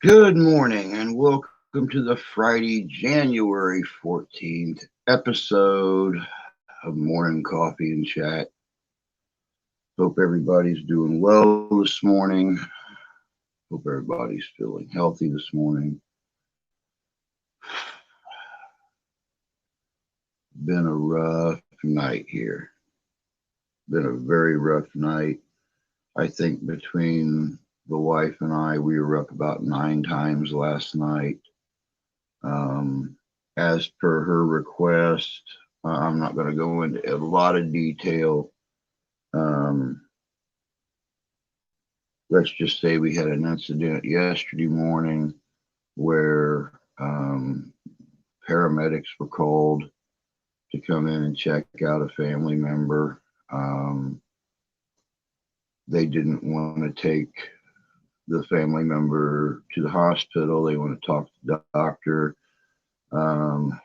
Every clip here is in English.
Good morning and welcome to the Friday, January 14th episode of Morning Coffee and Chat. Hope everybody's doing well this morning. Hope everybody's feeling healthy this morning. Been a rough night here. Been a very rough night. I think between the wife and I, we were up about 9 times last night. Um, as per her request, I'm not going to go into a lot of detail. Um, let's just say we had an incident yesterday morning where paramedics were called to come in and check out a family member. They didn't want to take the family member to the hospital. They want to talk to the doctor. Um,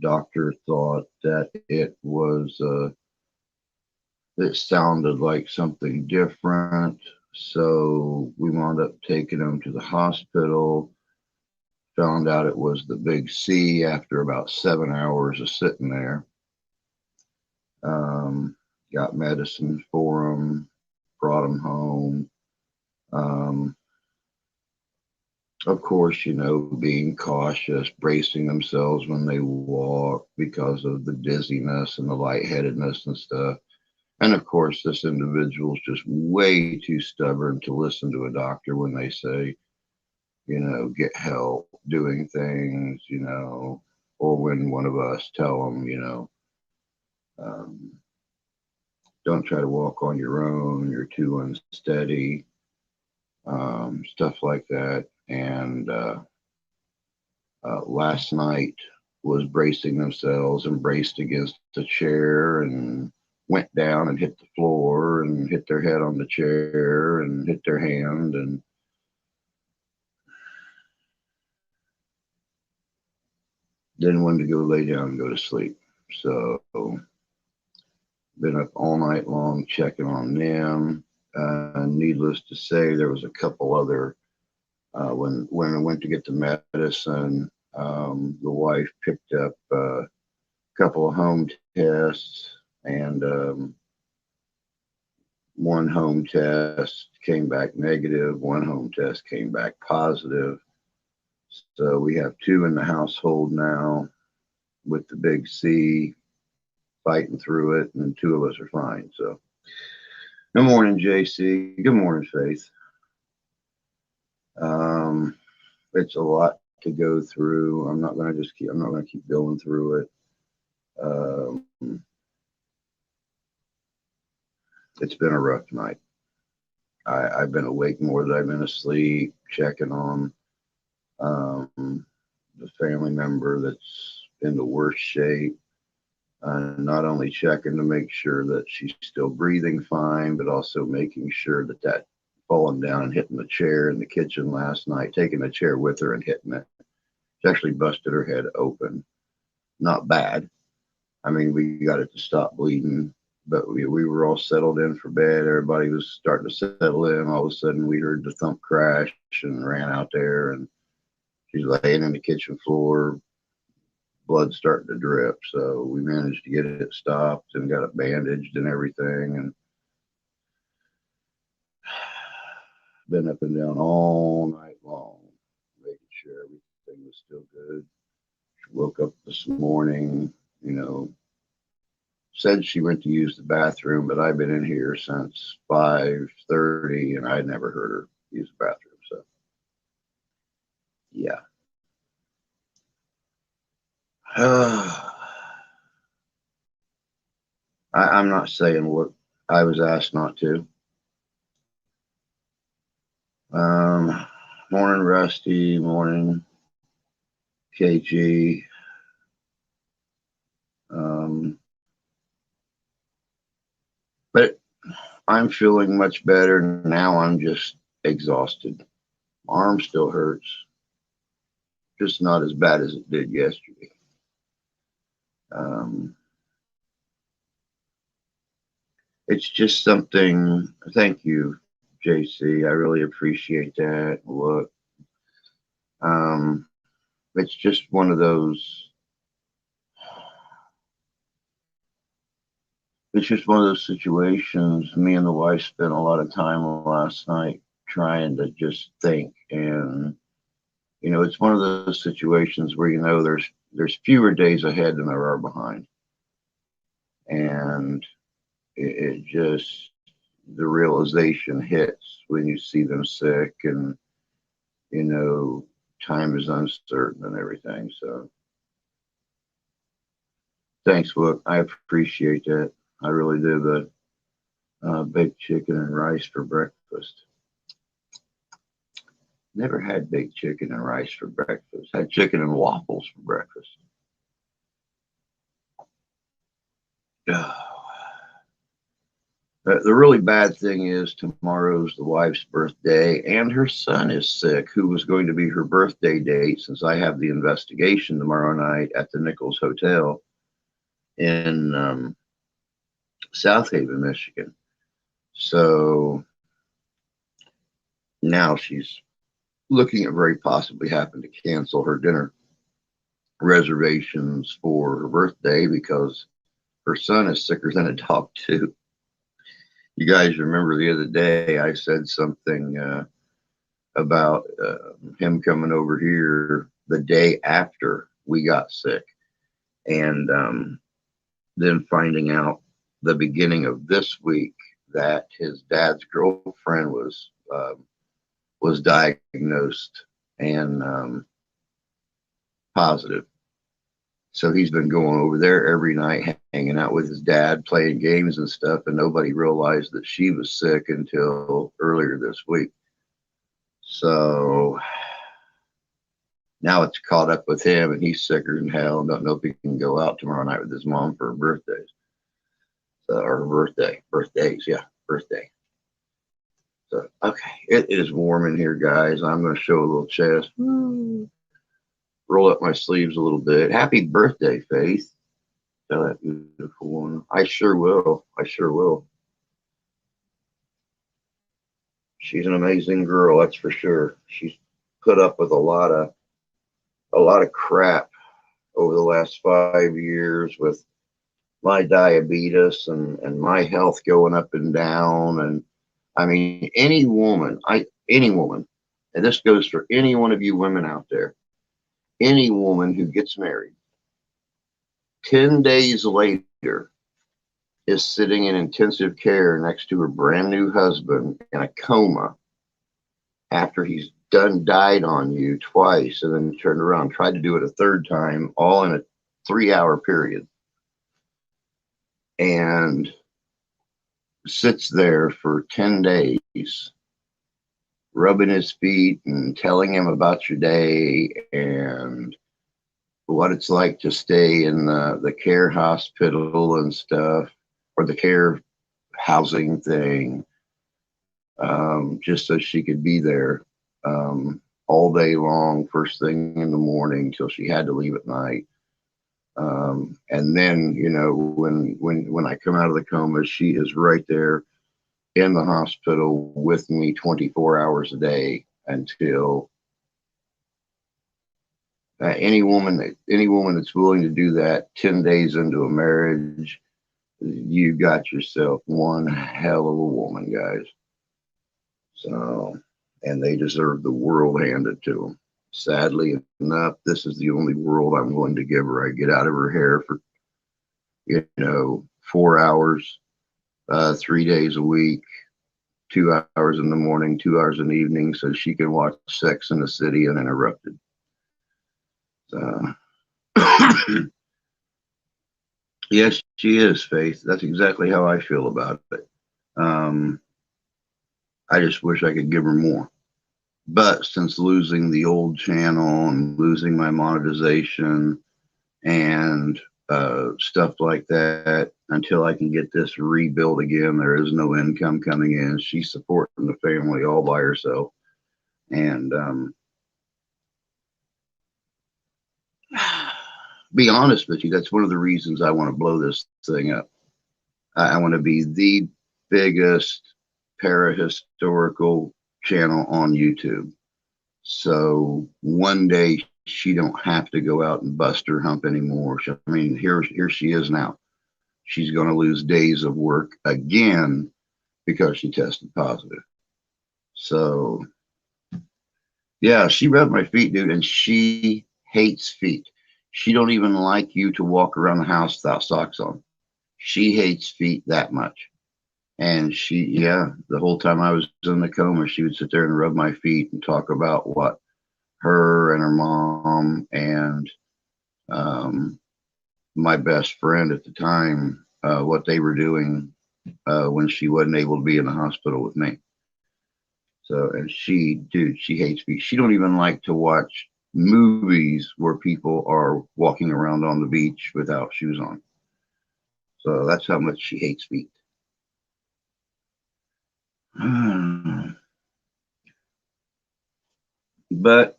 Doctor thought that it sounded like something different. So we wound up taking him to the hospital. Found out it was the big C after about 7 hours of sitting there. Um, got medicine for him, brought him home. Um, of course, being cautious, bracing themselves when they walk because of the dizziness and the lightheadedness and stuff. And of course, this individual's just way too stubborn to listen to a doctor when they say, get help doing things, or when one of us tell them, um, don't try to walk on your own, you're too unsteady, stuff like that. And last night was bracing themselves and braced against the chair and went down and hit the floor and hit their head on the chair and hit their hand and then wanted to go lay down and go to sleep. So been up all night long checking on them. Needless to say, there was a couple other when I went to get the medicine. The wife picked up a couple of home tests, and one home test came back negative. One home test came back positive. So we have two in the household now with the big C fighting through it, and two of us are fine. So, good morning, JC. Good morning, Faith. Um, it's a lot to go through. I'm not going to keep going through it. Um, it's been a rough night. I've been awake more than I've been asleep, checking on the family member that's in the worst shape. Not only checking to make sure that she's still breathing fine, but also making sure that falling down and hitting the chair in the kitchen last night, taking the chair with her and hitting it, she actually busted her head open. Not bad. I mean, we got it to stop bleeding, but we were all settled in for bed. Everybody was starting to settle in. All of a sudden, we heard the thump crash and ran out there, and she's laying in the kitchen floor, blood starting to drip. So we managed to get it stopped and got it bandaged and everything. And been up and down all night long, making sure everything was still good. She woke up this morning, you know, said she went to use the bathroom, but I've been in here since 5:30 and I'd never heard her use the bathroom. So yeah. I'm not saying what I was asked not to. Um, Morning, Rusty. Morning, KG. Um, but I'm feeling much better now. I'm just exhausted. My arm still hurts, just not as bad as it did yesterday. Um, it's just something. Thank you, JC. I really appreciate that. Look, Um, it's just one of those. It's just one of those situations. Me and the wife spent a lot of time last night trying to just think, and it's one of those situations where there's fewer days ahead than there are behind, and it just the realization hits when you see them sick, and you know time is uncertain and everything. So thanks, Book. I appreciate that. I really do. The baked chicken and rice for breakfast. Never had baked chicken and rice for breakfast. Had chicken and waffles for breakfast. The really bad thing is tomorrow's the wife's birthday, and her son is sick, who was going to be her birthday date, since I have the investigation tomorrow night at the Nichols Hotel in South Haven, Michigan. So now she's looking at very possibly having to cancel her dinner reservations for her birthday because her son is sicker than a dog, too. You guys remember the other day I said something about him coming over here the day after we got sick, and then finding out the beginning of this week that his dad's girlfriend was diagnosed and positive. So he's been going over there every night, hanging out with his dad, playing games and stuff, and nobody realized that she was sick until earlier this week. So now it's caught up with him, and he's sicker than hell and don't know if he can go out tomorrow night with his mom for her birthdays. Or birthdays, yeah, birthday. So, okay, it is warm in here, guys. I'm going to show a little chest. Roll up my sleeves a little bit. Happy birthday, Faith. Tell that beautiful one. I sure will. I sure will. She's an amazing girl, that's for sure. She's put up with a lot of crap over the last 5 years with my diabetes and my health going up and down. And I mean, any woman, and this goes for any one of you women out there, any woman who gets married, 10 days later is sitting in intensive care next to her brand new husband in a coma after he's died on you twice, and then turned around, tried to do it a third time, all in a 3-hour period, and sits there for 10 days, rubbing his feet and telling him about your day and what it's like to stay in the care hospital and stuff, or the care housing thing, just so she could be there all day long, first thing in the morning till she had to leave at night. And then, when I come out of the coma, she is right there in the hospital with me 24 hours a day until any woman that's willing to do that 10 days into a marriage, you got yourself one hell of a woman, guys. So, and they deserve the world handed to them. Sadly enough, this is the only world I'm going to give her. I get out of her hair for 4 hours, 3 days a week, 2 hours in the morning, 2 hours in the evening, so she can watch Sex in the City uninterrupted. So, yes, she is, Faith. That's exactly how I feel about it. I just wish I could give her more. But since losing the old channel and losing my monetization and stuff like that, until I can get this rebuilt again, there is no income coming in. She's supporting the family all by herself. And be honest with you, that's one of the reasons I want to blow this thing up. I want to be the biggest parahistorical channel on YouTube. So one day she don't have to go out and bust her hump anymore. I mean, here she is now. She's going to lose days of work again because she tested positive. So yeah, she rubbed my feet, dude, and she hates feet. She don't even like you to walk around the house without socks on. She hates feet that much. And yeah, the whole time I was in the coma, she would sit there and rub my feet and talk about what her and her mom and um, my best friend at the time, what they were doing when she wasn't able to be in the hospital with me. So, and dude, she hates feet. She don't even like to watch movies where people are walking around on the beach without shoes on. So that's how much she hates feet. But,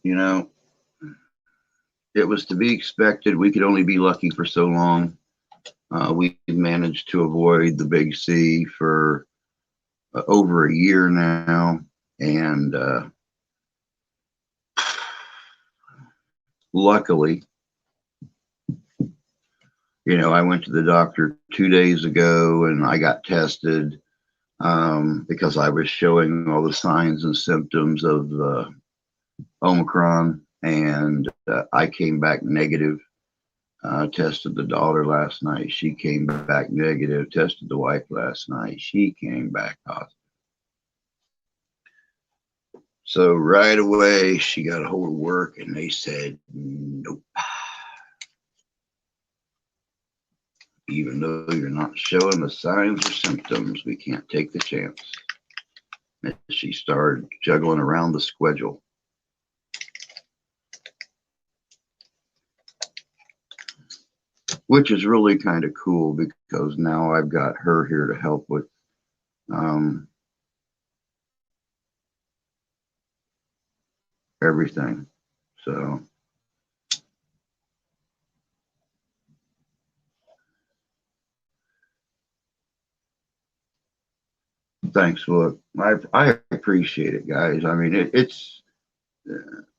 it was to be expected. We could only be lucky for so long. We managed to avoid the big C for over a year now. And luckily, I went to the doctor 2 days ago and I got tested because I was showing all the signs and symptoms of Omicron. And I came back negative. Tested the daughter last night. She came back negative. Tested the wife last night. She came back positive. So right away, she got a hold of work and they said, nope. Even though you're not showing the signs or symptoms, we can't take the chance. And she started juggling around the schedule. Which is really kind of cool because now I've got her here to help with everything. So thanks. Look, I appreciate it, guys. I mean, it's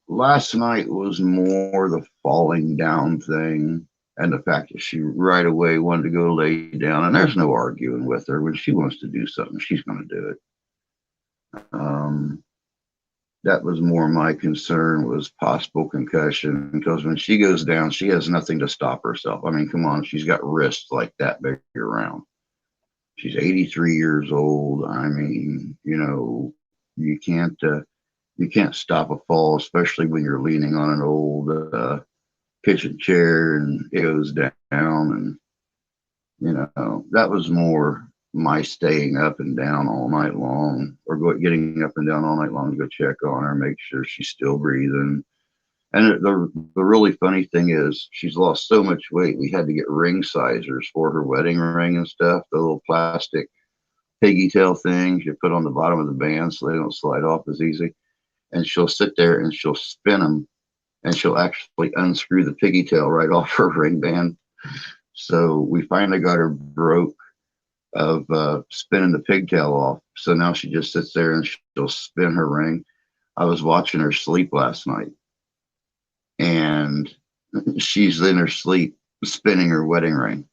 last night was more the falling down thing and the fact that she right away wanted to go lay down. And there's no arguing with her. When she wants to do something, she's going to do it. That was more my concern, was possible concussion, because when she goes down, she has nothing to stop herself. I mean, come on, she's got wrists like that big around. She's 83 years old. I mean, you can't stop a fall, especially when you're leaning on an old kitchen chair and it goes down. And that was more my staying up and down all night long, or getting up and down all night long to go check on her, make sure she's still breathing. And the really funny thing is she's lost so much weight. We had to get ring sizers for her wedding ring and stuff, the little plastic piggy tail things you put on the bottom of the band so they don't slide off as easy. And she'll sit there and she'll spin them and she'll actually unscrew the piggy tail right off her ring band. So we finally got her broke of spinning the pigtail off. So now she just sits there and she'll spin her ring. I was watching her sleep last night and she's in her sleep spinning her wedding ring.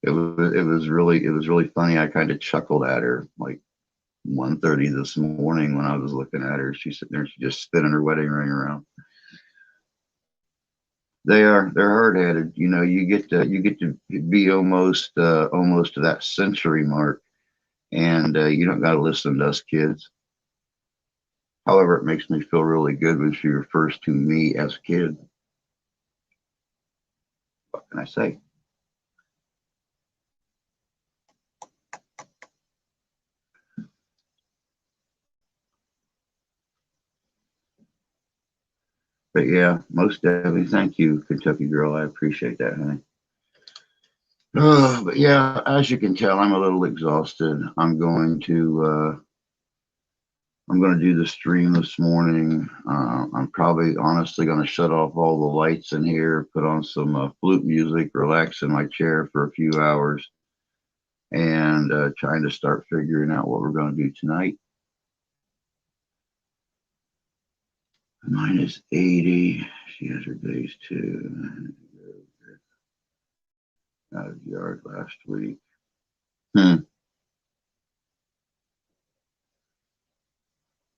It was really funny. I kind of chuckled at her like 1:30 this morning when I was looking at her. She's sitting there, she's just spinning her wedding ring around. They're hard headed. You get to be almost to that century mark, and you don't got to listen to us kids. However, it makes me feel really good when she refers to me as a kid. What can I say? But yeah, most definitely. Thank you, Kentucky girl. I appreciate that, honey. But yeah, as you can tell, I'm a little exhausted. I'm going to do the stream this morning. I'm probably honestly going to shut off all the lights in here, put on some flute music, relax in my chair for a few hours, and trying to start figuring out what we're going to do tonight. Mine is 80. She has her days too. Out of the yard last week.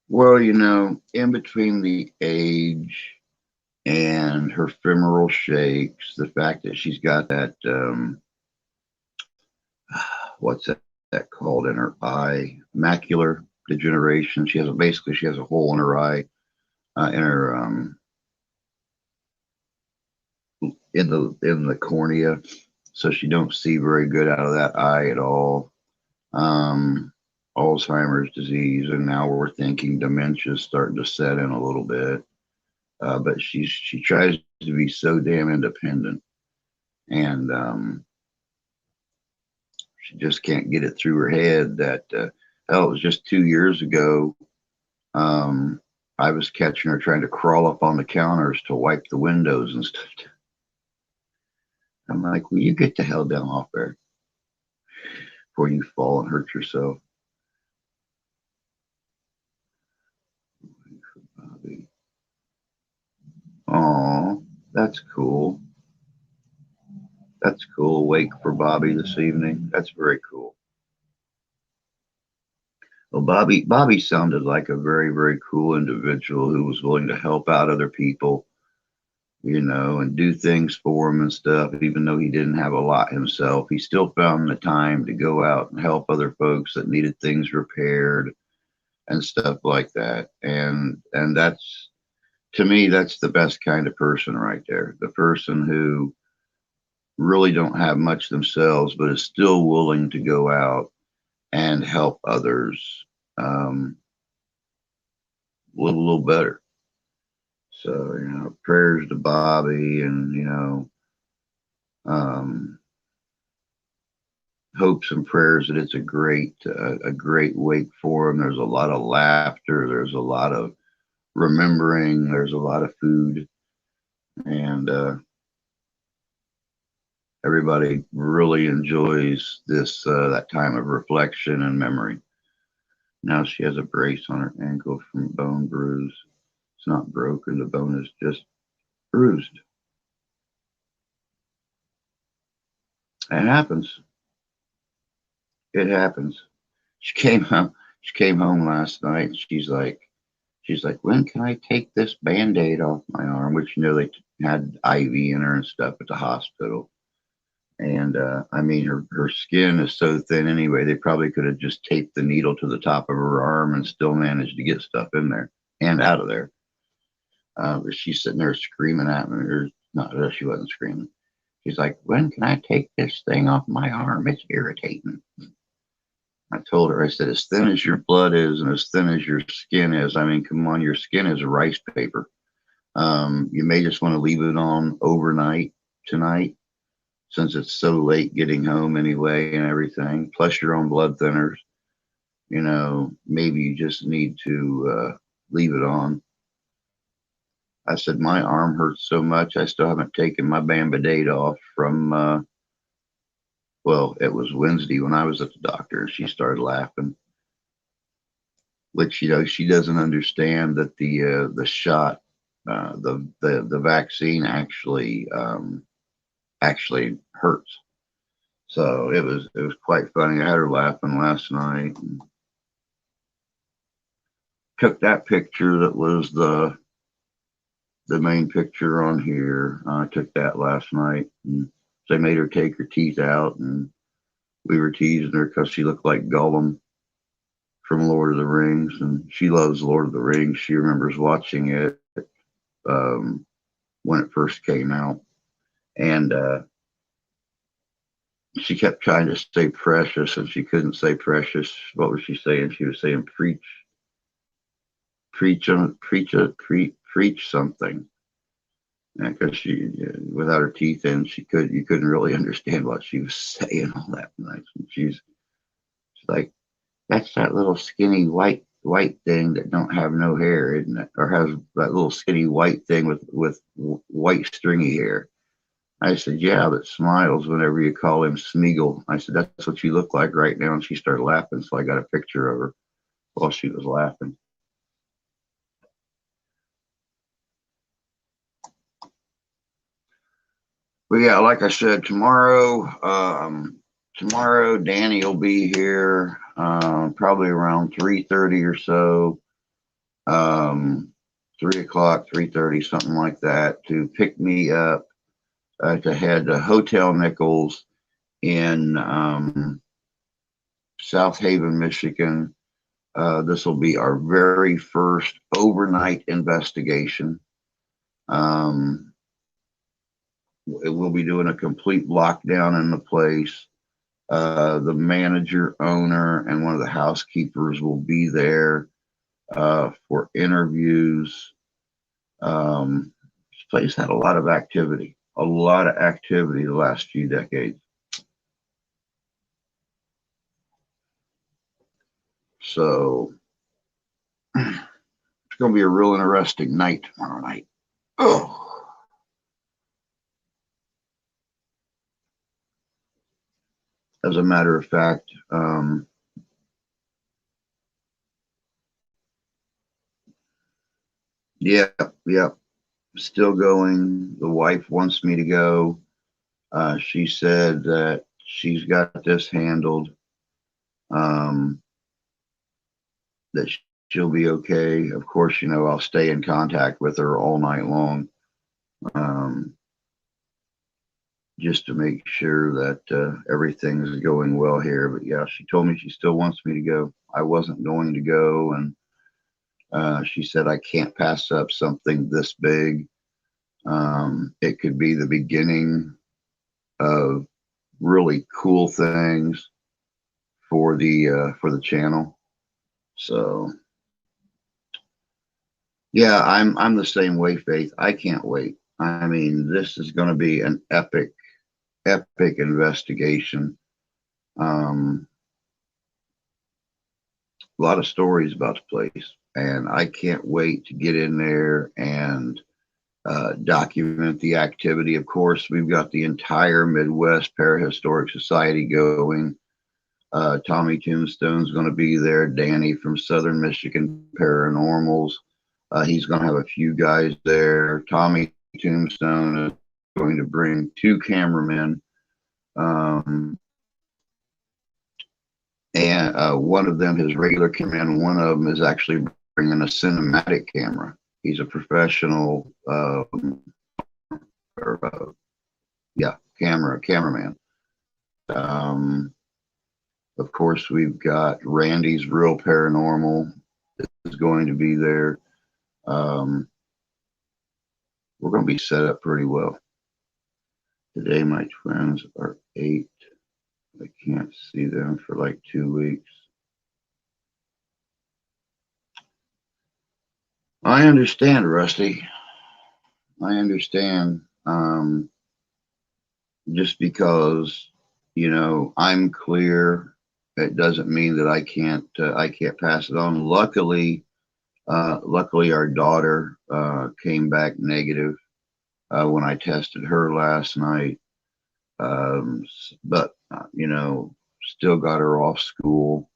Well, in between the age and her femoral shakes, the fact that she's got that, what's that called in her eye? Macular degeneration. She has a hole in her eye, in her, in the cornea, so she don't see very good out of that eye at all. Um, Alzheimer's disease, and now we're thinking dementia is starting to set in a little bit. But she tries to be so damn independent, and she just can't get it through her head that hell, it was just 2 years ago. Um, I was catching her trying to crawl up on the counters to wipe the windows and stuff. I'm like, will you get the hell down off there before you fall and hurt yourself? Bobby. Oh, that's cool. That's cool. Wake for Bobby this evening. That's very cool. Well, Bobby sounded like a very, very cool individual who was willing to help out other people, and do things for them and stuff. Even though he didn't have a lot himself, he still found the time to go out and help other folks that needed things repaired and stuff like that. And that's, to me, that's the best kind of person right there. The person who really don't have much themselves, but is still willing to go out and help others live a little better. So, prayers to Bobby, and, um, hopes and prayers that it's a great wake for him. There's a lot of laughter. There's a lot of remembering. There's a lot of food, and everybody really enjoys that time of reflection and memory. Now she has a brace on her ankle from bone bruise. It's not broken. The bone is just bruised. It happens. It happens. She came home. She came home last night. She's like, when can I take this Band-Aid off my arm? Which they had IV in her and stuff at the hospital. And I mean, her skin is so thin anyway. They probably could have just taped the needle to the top of her arm and still managed to get stuff in there and out of there. But she's sitting there screaming at me. Or not, she wasn't screaming. She's like, when can I take this thing off my arm? It's irritating. I told her, I said, as thin as your blood is and as thin as your skin is, I mean, come on, your skin is rice paper. You may just want to leave it on overnight tonight, since it's so late getting home anyway and everything. Plus your own blood thinners. Maybe you just need to leave it on. I said, my arm hurts so much, I still haven't taken my Band-Aid off from, well, it was Wednesday when I was at the doctor, and she started laughing. Which, she doesn't understand that the shot, the vaccine actually hurts. So it was quite funny. I had her laughing last night. And took that picture that was the main picture on here. I took that last night, and they made her take her teeth out, and we were teasing her because she looked like Gollum from Lord of the Rings, and she loves Lord of the Rings. She remembers watching it when it first came out, and she kept trying to say precious, and she couldn't say precious. What was she saying? She was saying preach something. Because she, without her teeth in, you couldn't really understand what she was saying all that night. And she's like, that's that little skinny white thing that don't have no hair, isn't it? Or has that little skinny white thing with white stringy hair. I said, yeah, that smiles whenever you call him Smeagol. I said, that's what you look like right now. And she started laughing, so I got a picture of her while she was laughing. But yeah, like I said, tomorrow Danny will be here, probably around 3:30 or so, um, 3 o'clock, 3:30, something like that, to pick me up, to head to Hotel Nichols in South Haven, Michigan. This will be our very first overnight investigation. Um, we'll be doing a complete lockdown in the place. The manager, owner, and one of the housekeepers will be there for interviews. This place had a lot of activity the last few decades. So it's going to be a real interesting night tomorrow night. Oh. As a matter of fact, yeah, yeah, still going. The wife wants me to go. She said that she's got this handled, that she'll be okay. Of course, I'll stay in contact with her all night long, um, just to make sure that everything's going well here. But yeah, she told me she still wants me to go. I wasn't going to go, and she said I can't pass up something this big. It could be the beginning of really cool things for the channel. So yeah, I'm the same way, Faith. I can't wait. I mean, this is going to be an epic investigation. A lot of stories about the place, and I can't wait to get in there and document the activity. Of course, we've got the entire Midwest Parahistoric Society going. Tommy Tombstone's going to be there. Danny from Southern Michigan Paranormals. He's going to have a few guys there. Tommy Tombstone is going to bring 2 cameramen. And one of them, his regular cameraman, one of them is actually bringing a cinematic camera. He's a professional, cameraman. Of course, we've got Randy's Real Paranormal is going to be there. We're going to be set up pretty well. Today, my twins are 8. I can't see them for like 2 weeks. I understand, Rusty. I understand. Just because, I'm clear, it doesn't mean that I can't pass it on. Luckily, our daughter came back negative when I tested her last night. But still got her off school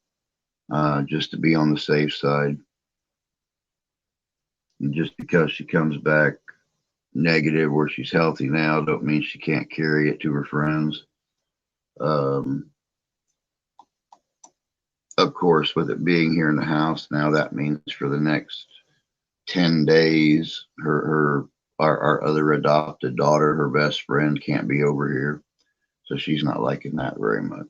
just to be on the safe side. And just because she comes back negative where she's healthy now, don't mean she can't carry it to her friends. Of course, with it being here in the house now, that means for the next 10 days, our other adopted daughter, her best friend, can't be over here. So she's not liking that very much.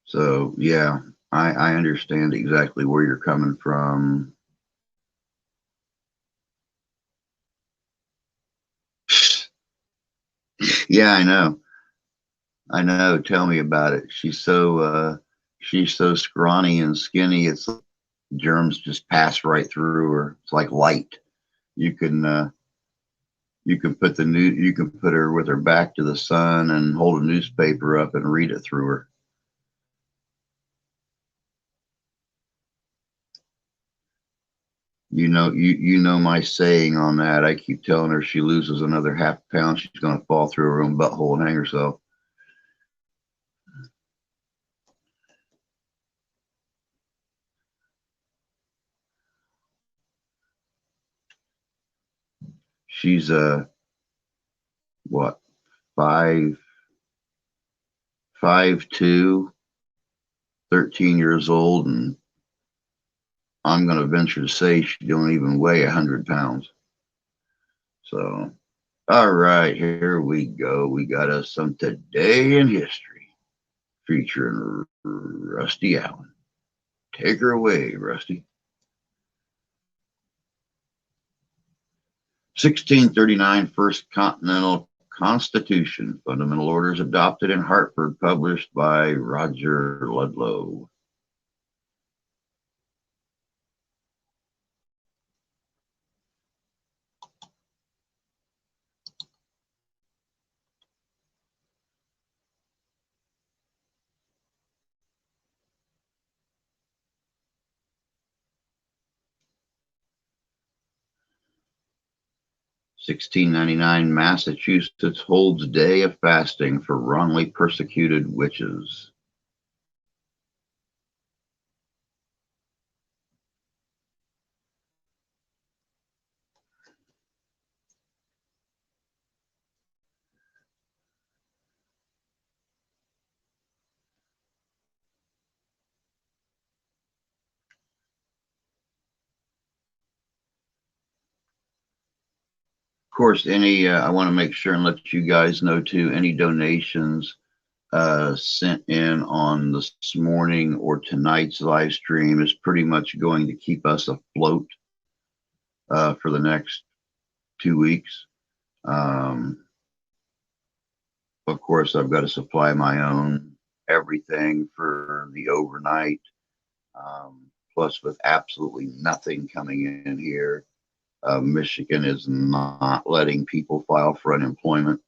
So yeah, I understand exactly where you're coming from. Yeah, I know. I know. Tell me about it. She's so scrawny and skinny. It's like germs just pass right through her. It's like light. You can you can put her with her back to the sun and hold a newspaper up and read it through her. You know my saying on that. I keep telling her she loses another half pound, she's going to fall through her own butthole and hang herself. She's what, five 5'2", 13 years old, and I'm going to venture to say she don't even weigh 100 pounds. So, all right, here we go. We got us some Today in History featuring Rusty Allen. Take her away, Rusty. 1639 First Continental Constitution, Fundamental Orders adopted in Hartford, published by Roger Ludlow. 1699 Massachusetts holds Day of Fasting for wrongly persecuted witches. 'Course, any I want to make sure and let you guys know too, any donations sent in on this morning or tonight's live stream is pretty much going to keep us afloat for the next 2 weeks. Of course, I've got to supply my own everything for the overnight. Plus, with absolutely nothing coming in here, Michigan is not letting people file for unemployment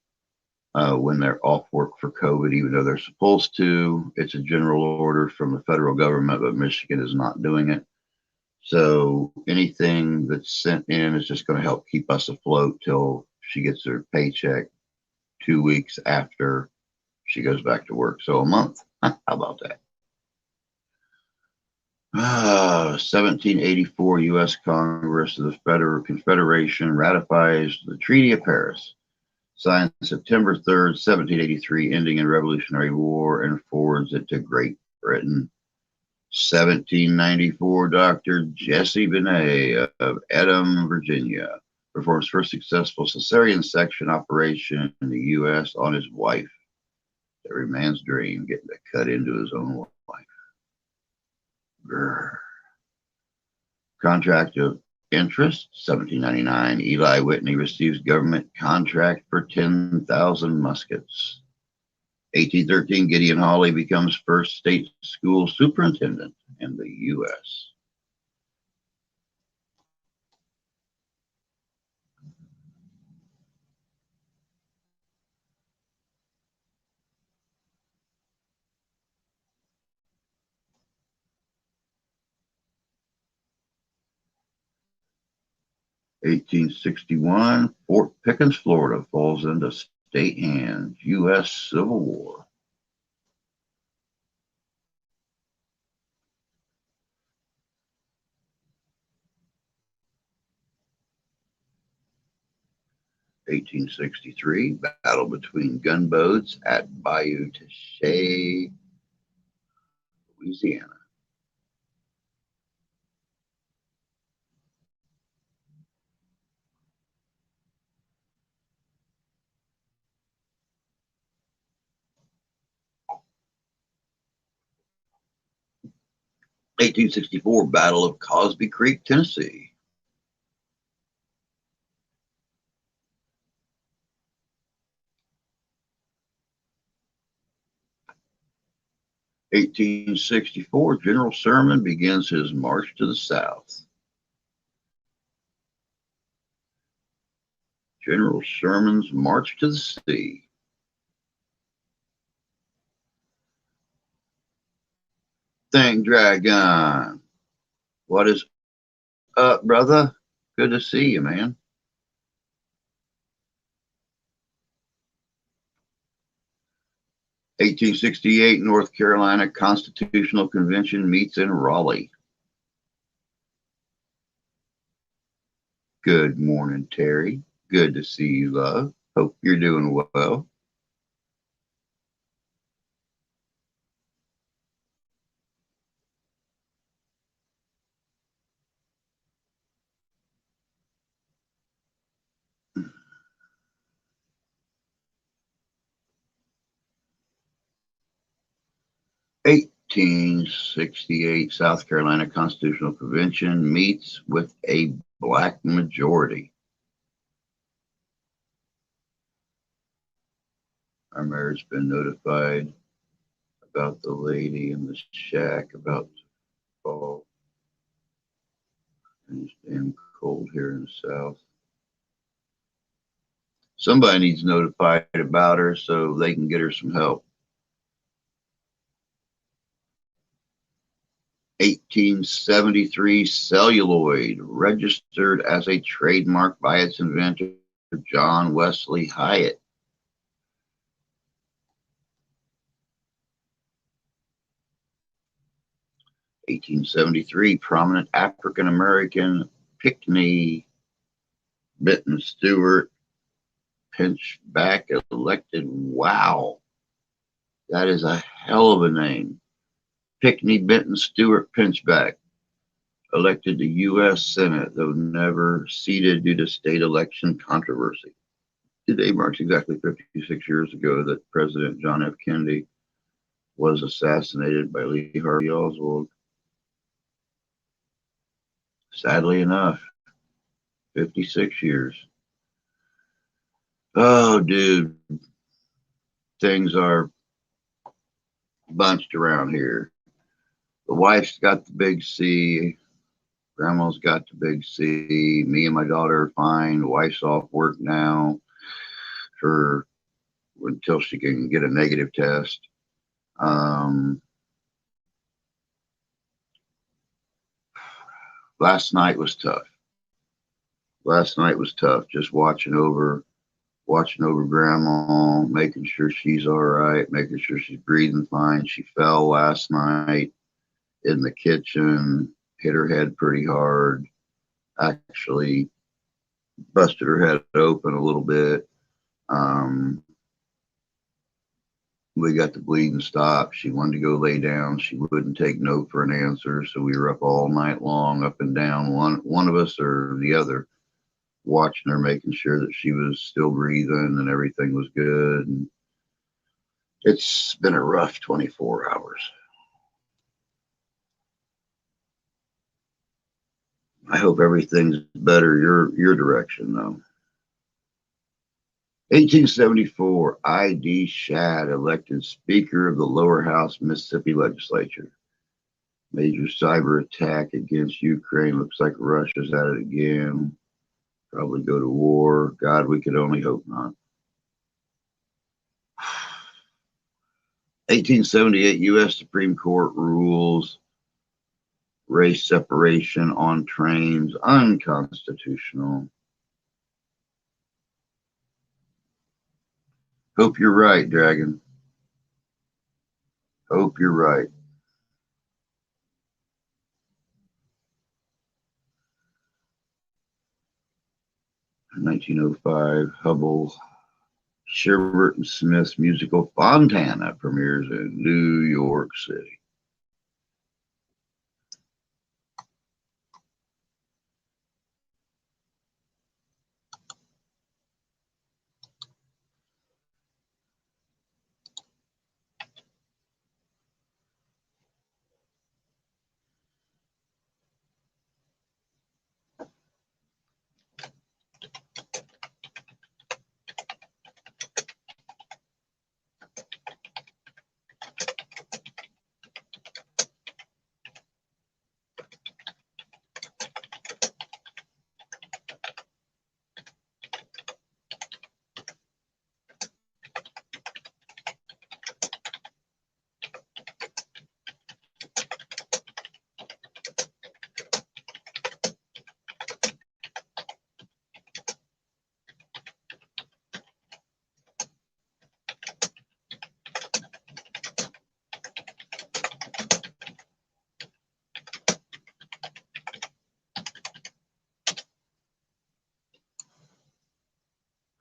when they're off work for COVID, even though they're supposed to. It's a general order from the federal government, but Michigan is not doing it. So anything that's sent in is just going to help keep us afloat till she gets her paycheck 2 weeks after she goes back to work. So a month. How about that? 1784 U.S. Congress of the Federal Confederation ratifies the Treaty of Paris, signed September 3rd, 1783, ending in Revolutionary War, and forwards it to Great Britain. 1794, Dr. Jesse Benet of Edam, Virginia, performs first successful cesarean section operation in the U.S. on his wife. Every man's dream, getting to cut into his own wife. Grr. Contract of interest, 1799. Eli Whitney receives government contract for 10,000 muskets. 1813, Gideon Hawley becomes first state school superintendent in the U.S. 1861, Fort Pickens, Florida falls into state hands. U.S. Civil War. 1863, battle between gunboats at Bayou Teche, Louisiana. 1864, Battle of Cosby Creek, Tennessee. 1864, General Sherman begins his march to the south. General Sherman's march to the sea. Thing Dragon. What is up, brother? Good to see you, man. 1868 North Carolina Constitutional Convention meets in Raleigh. Good morning, Terry. Good to see you, love. Hope you're doing well. (1868) South Carolina Constitutional Convention meets with a black majority. Our mayor's been notified about the lady in the shack about to fall. It's damn cold here in the south. Somebody needs notified about her so they can get her some help. 1873 celluloid, registered as a trademark by its inventor, John Wesley Hyatt. 1873, prominent African American Pinckney Benton Stewart Pinchback elected. Wow, that is a hell of a name. Pinckney Benton Stewart Pinchback elected to U.S. Senate, though never seated due to state election controversy. Today marks exactly 56 years ago that President John F. Kennedy was assassinated by Lee Harvey Oswald. Sadly enough, 56 years. Oh, dude, things are bunched around here. The wife's got the big C. Grandma's got the big C. Me and my daughter are fine. The wife's off work now for until she can get a negative test. Last night was tough. Just watching over grandma, making sure she's all right, making sure she's breathing fine. She fell last night in the kitchen, hit her head pretty hard, actually busted her head open a little bit. We got the bleeding stopped. She wanted to go lay down. She wouldn't take no for an answer, so we were up all night long, up and down, one of us or the other, watching her, making sure that she was still breathing and everything was good. And it's been a rough 24 hours. I hope everything's better your direction, though. 1874, I.D. Shad elected Speaker of the Lower House Mississippi Legislature. Major cyber attack against Ukraine. Looks like Russia's at it again. Probably go to war. God, we could only hope not. 1878, U.S. Supreme Court rules race separation on trains unconstitutional. Hope you're right, Dragon. Hope you're right. 1905, Hubble Sherbert and Smith's musical Fontana premieres in New York City.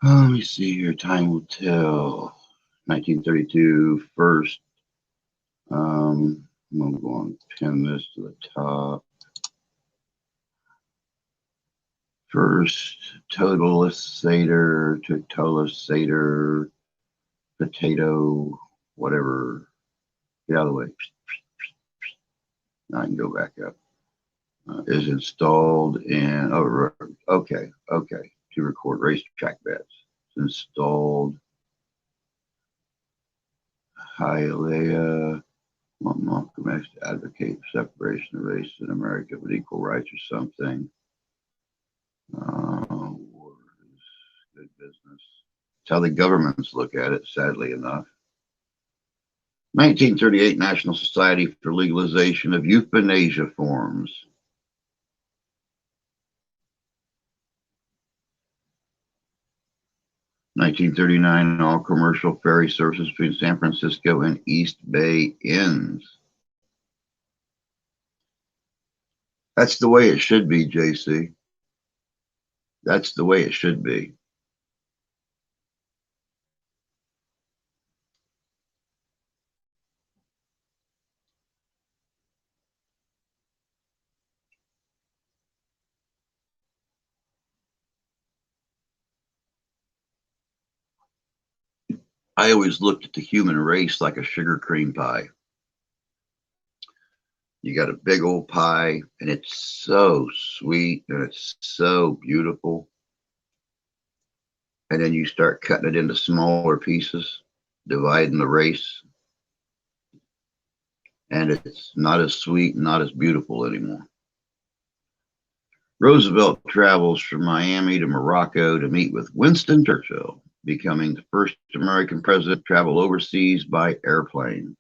Let me see here. Time will tell. 1932, first. I'm going to pin this to the top. First, totalisator, potato, whatever. Get out of the way. Now I can go back up. Is installed in, okay, to record racetrack bets. It's installed. Hialeah, Malcolm X to advocate for separation of races in America, but equal rights or something. War is good business. It's how the governments look at it, sadly enough. 1938 National Society for Legalization of Euthanasia forms. 1939, all commercial ferry services between San Francisco and East Bay ends. That's the way it should be, JC. That's the way it should be. I always looked at the human race like a sugar cream pie. You got a big old pie, and it's so sweet and it's so beautiful. And then you start cutting it into smaller pieces, dividing the race, and it's not as sweet and not as beautiful anymore. Roosevelt travels from Miami to Morocco to meet with Winston Churchill, becoming the first American president to travel overseas by airplane.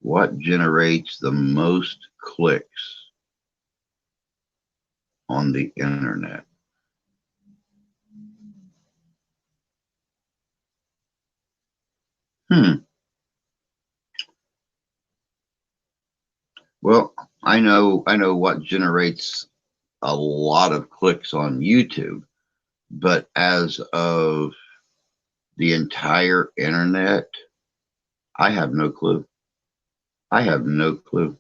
What generates the most clicks on the internet? Well, I know what generates a lot of clicks on YouTube, but as of the entire internet, I have no clue. I have no clue.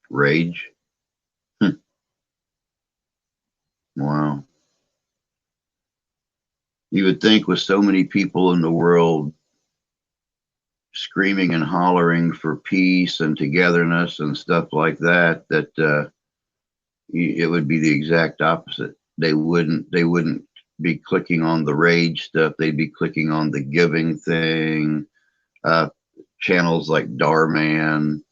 Rage? Wow. You would think with so many people in the world screaming and hollering for peace and togetherness and stuff like that, it would be the exact opposite. They wouldn't be clicking on the rage stuff. They'd be clicking on the giving thing. Channels like Darman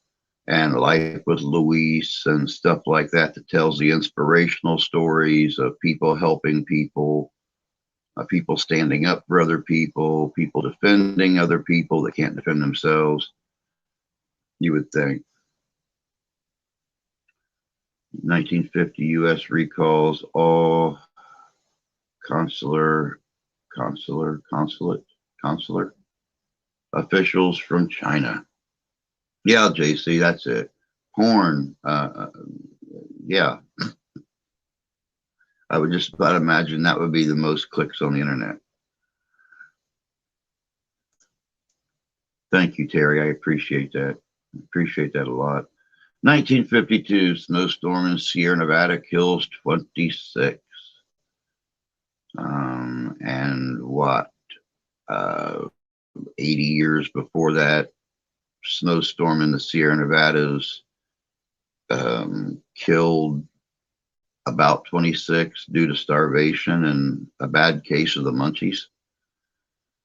and Life with Luis and stuff like that tells the inspirational stories of people helping people, people standing up for other people defending other people that can't defend themselves. You would think. 1950 U.S. recalls all consular officials from China. Yeah, JC, that's it. Porn. Yeah. I would just about imagine that would be the most clicks on the internet. Thank you, Terry. I appreciate that. Appreciate that a lot. 1952 snowstorm in Sierra Nevada kills 26. And what? 80 years before that, snowstorm in the Sierra Nevadas killed about 26 due to starvation and a bad case of the munchies.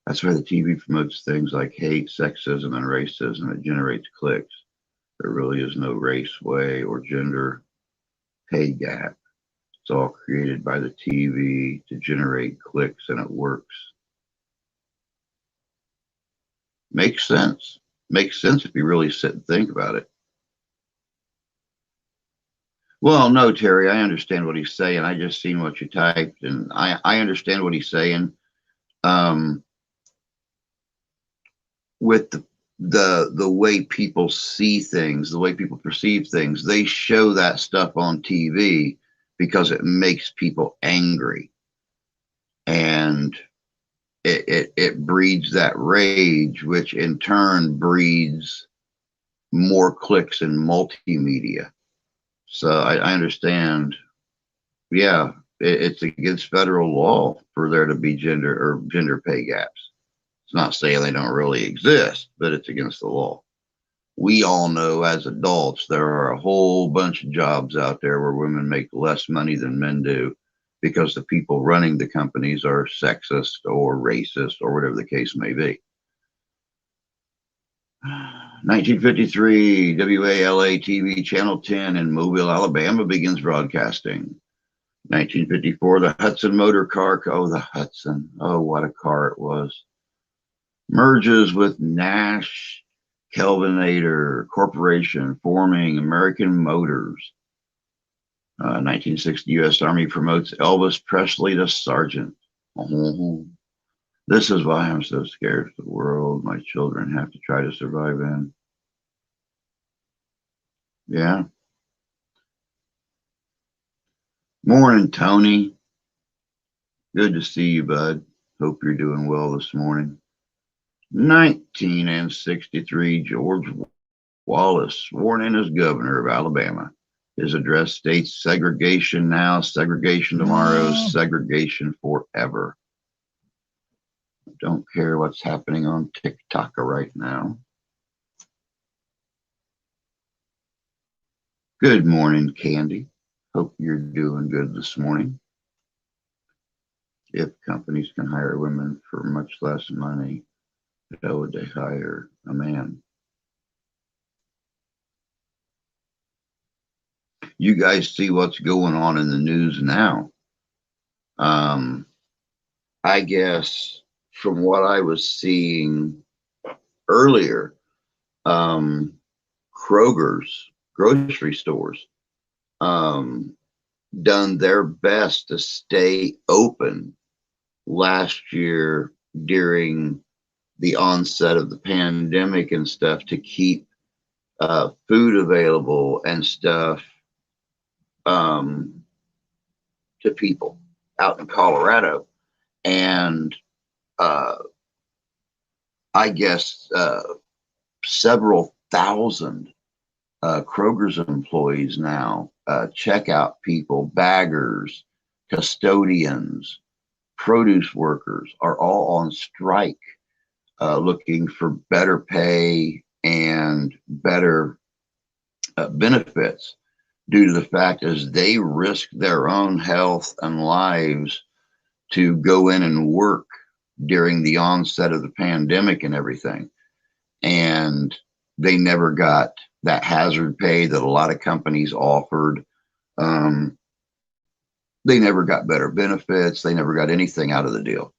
That's why the TV promotes things like hate, sexism, and racism. It generates clicks. There really is no race, way, or gender pay gap. It's all created by the TV to generate clicks, and it works. Makes sense. Makes sense if you really sit and think about it. Well, no, Terry, I understand what he's saying. I just seen what you typed, and I understand what he's saying. With the way people see things, the way people perceive things, they show that stuff on TV because it makes people angry, and it breeds that rage, which in turn breeds more clicks in multimedia. So I understand. Yeah, it's against federal law for there to be gender pay gaps. It's not saying they don't really exist, but it's against the law. We all know as adults there are a whole bunch of jobs out there where women make less money than men do because the people running the companies are sexist or racist or whatever the case may be. 1953, WALA TV Channel 10 in Mobile, Alabama begins broadcasting. 1954, the Hudson Motor Car, oh, the Hudson, oh, what a car it was, merges with Nash Kelvinator Corporation, forming American Motors. 1960, U.S. Army promotes Elvis Presley to sergeant. Oh, this is why I'm so scared of the world my children have to try to survive in. Yeah. Morning, Tony. Good to see you, bud. Hope you're doing well this morning. 1963, George Wallace sworn in as governor of Alabama. His address states segregation now, segregation tomorrow, segregation forever. Don't care what's happening on TikTok right now. Good morning, Candy. Hope you're doing good this morning. If companies can hire women for much less money, how would they hire a man? You guys see what's going on in the news now. I guess from what I was seeing earlier, Kroger's grocery stores done their best to stay open last year during the onset of the pandemic and stuff to keep food available and stuff to people out in Colorado. And I guess several thousand Kroger's employees now, checkout people, baggers, custodians, produce workers are all on strike, looking for better pay and better benefits due to the fact as they risk their own health and lives to go in and work during the onset of the pandemic and everything. And they never got that hazard pay that a lot of companies offered. They never got better benefits. They never got anything out of the deal.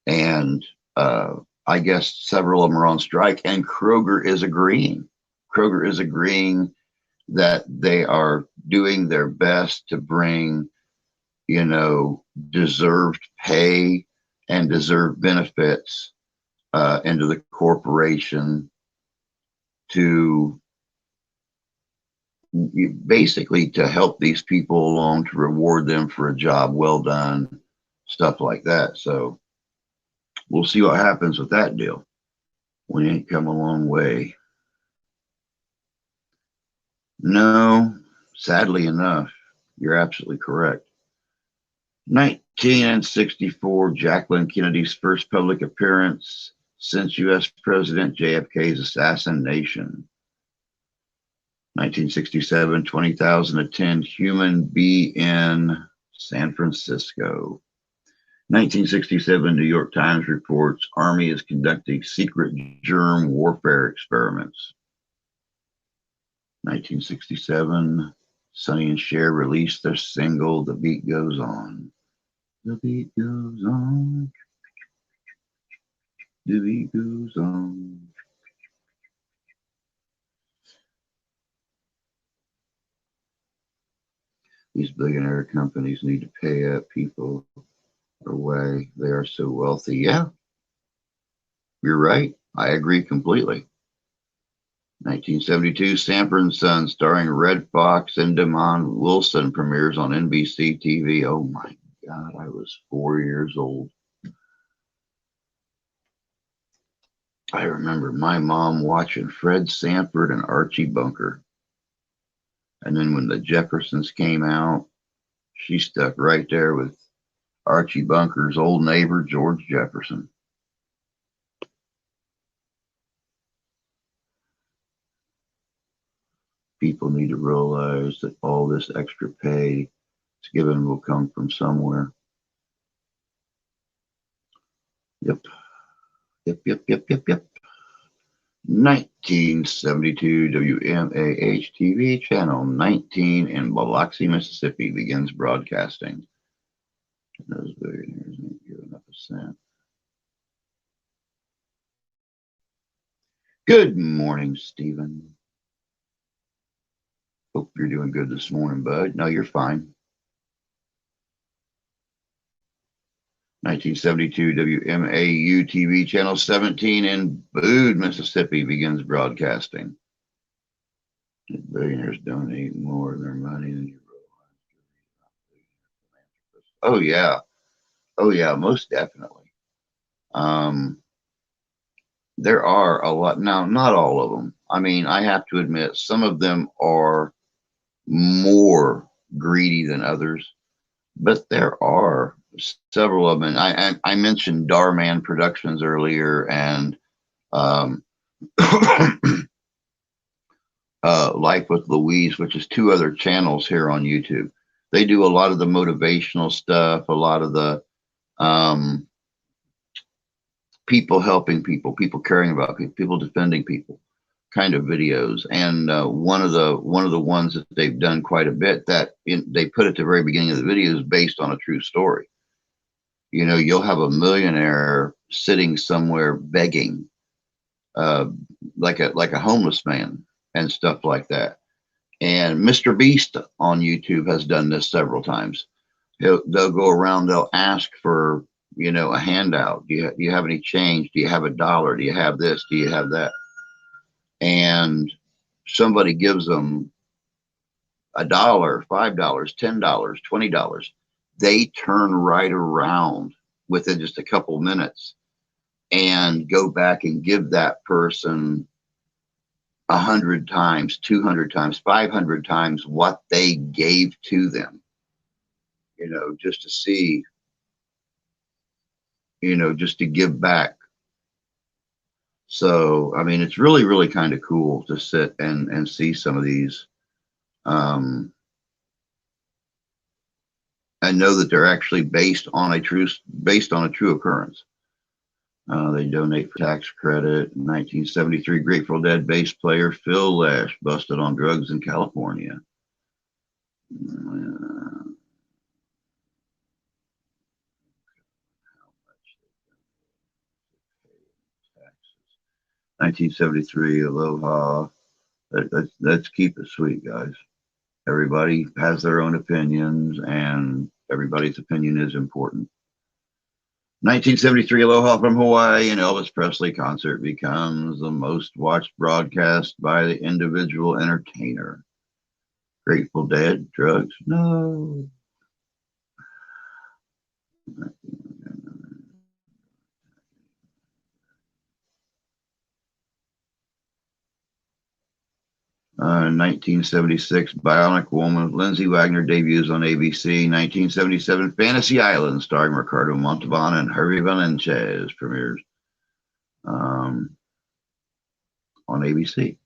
And I guess several of them are on strike, and Kroger is agreeing. Kroger is agreeing that they are doing their best to bring, deserved pay and deserved benefits into the corporation to basically to help these people along, to reward them for a job well done, stuff like that. So we'll see what happens with that deal. We ain't come a long way. No, sadly enough, you're absolutely correct. 1964, Jacqueline Kennedy's first public appearance since U.S. President JFK's assassination. 1967, 20,000 attend Human Bee in San Francisco. 1967, New York Times reports Army is conducting secret germ warfare experiments. 1967, Sonny and Cher released their single, The Beat Goes On. The beat goes on. The beat goes on. These billionaire companies need to pay up people away. They are so wealthy. Yeah, you're right. I agree completely. 1972, Sanford and Son, starring Red Fox and Demond Wilson, premieres on NBC TV. Oh my God, I was 4 years old. I remember my mom watching Fred Sanford and Archie Bunker. And then when the Jeffersons came out, she stuck right there with Archie Bunker's old neighbor, George Jefferson. People need to realize that all this extra pay it's given will come from somewhere. Yep. Yep. 1972 WMAH TV, channel 19 in Biloxi, Mississippi, begins broadcasting. Those billionaires ain't giving up a cent. Good morning, Stephen. Hope you're doing good this morning, bud. No, you're fine. 1972 WMAU TV, channel 17 in Boone, Mississippi, begins broadcasting. The billionaires donate more of their money than you realize. Oh yeah. Oh yeah, most definitely. There are a lot now, not all of them. I mean, I have to admit, some of them are more greedy than others, but there are several of them. And I mentioned Darman Productions earlier, and Life with Louise, which is two other channels here on YouTube. They do a lot of the motivational stuff, a lot of the people helping people, people caring about people, people defending people kind of videos. And one of the ones that they've done quite a bit that they put at the very beginning of the video is based on a true story. You know, you'll have a millionaire sitting somewhere begging, like a homeless man and stuff like that. And Mr. Beast on YouTube has done this several times. They'll go around, they'll ask for, you know, a handout. Do you have any change? Do you have $1? Do you have this? Do you have that? And somebody gives them $1, $5, $10, $20. They turn right around within just a couple minutes and go back and give that person 100 times, 200 times, 500 times what they gave to them, you know, just to see, you know, just to give back. So, I mean, it's really, really kind of cool to sit and see some of these, and know that they're actually based on a true occurrence. They donate for tax credit. 1973 Grateful Dead bass player Phil Lesh busted on drugs in California. 1973 Aloha. Let's keep it sweet, guys. Everybody has their own opinions, and everybody's opinion is important. 1973 Aloha from Hawaii, an Elvis Presley concert becomes the most watched broadcast by the individual entertainer. Grateful Dead, drugs, no. 1976 Bionic Woman, Lindsay Wagner debuts on ABC. 1977 Fantasy Island, starring Ricardo Montalban and Harvey Valenches, premieres on ABC.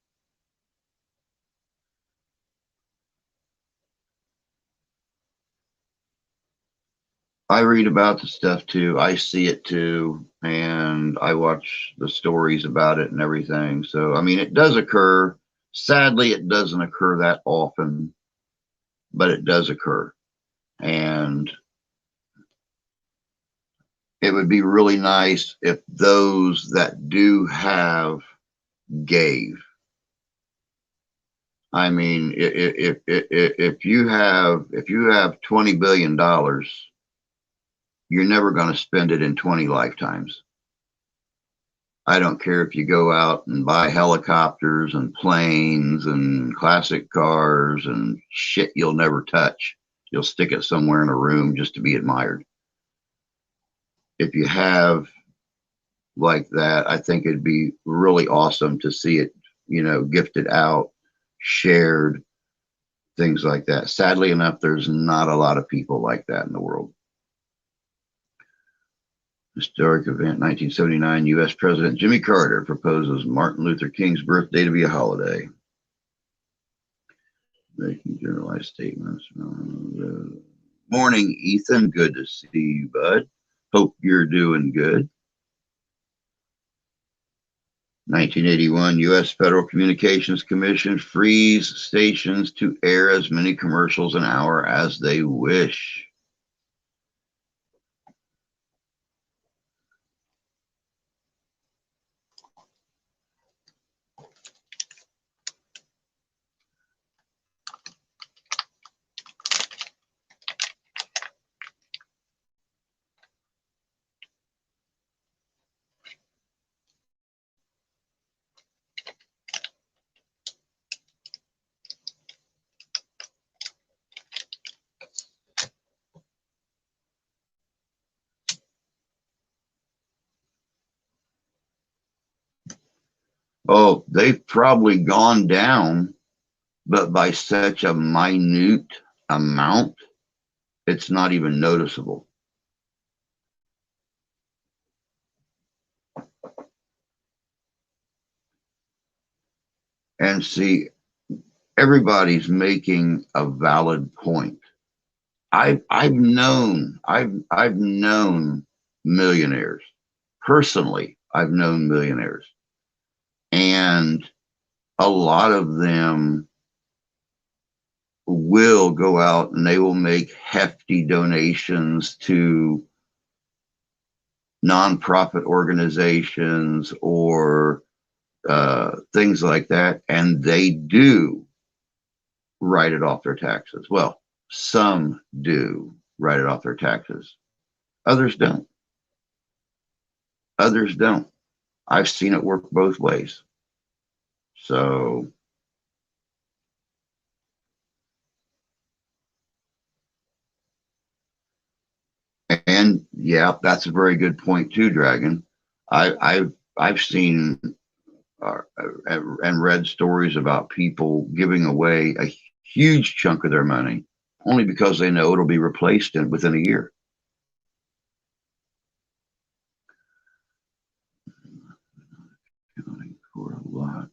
I read about the stuff too. I see it too, and I watch the stories about it and everything. So, I mean, it does occur. Sadly, it doesn't occur that often, but it does occur. And it would be really nice if those that do have gave. I mean, if you have $20 billion, you're never going to spend it in 20 lifetimes. I don't care if you go out and buy helicopters and planes and classic cars and shit you'll never touch. You'll stick it somewhere in a room just to be admired. If you have like that, I think it'd be really awesome to see it, gifted out, shared, things like that. Sadly enough, there's not a lot of people like that in the world. Historic event, 1979, U.S. President Jimmy Carter proposes Martin Luther King's birthday to be a holiday. Making generalized statements. Morning, Ethan. Good to see you, bud. Hope you're doing good. 1981, U.S. Federal Communications Commission frees stations to air as many commercials an hour as they wish. Oh, they've probably gone down, but by such a minute amount, it's not even noticeable. And see, everybody's making a valid point. I've known millionaires personally. I've known millionaires, and a lot of them will go out and they will make hefty donations to nonprofit organizations or things like that, and they do write it off their taxes. Well, some do write it off their taxes. Others don't. Others don't. I've seen it work both ways. So, and yeah, that's a very good point too, Dragon. I've seen and read stories about people giving away a huge chunk of their money only because they know it'll be replaced within a year. For a lot,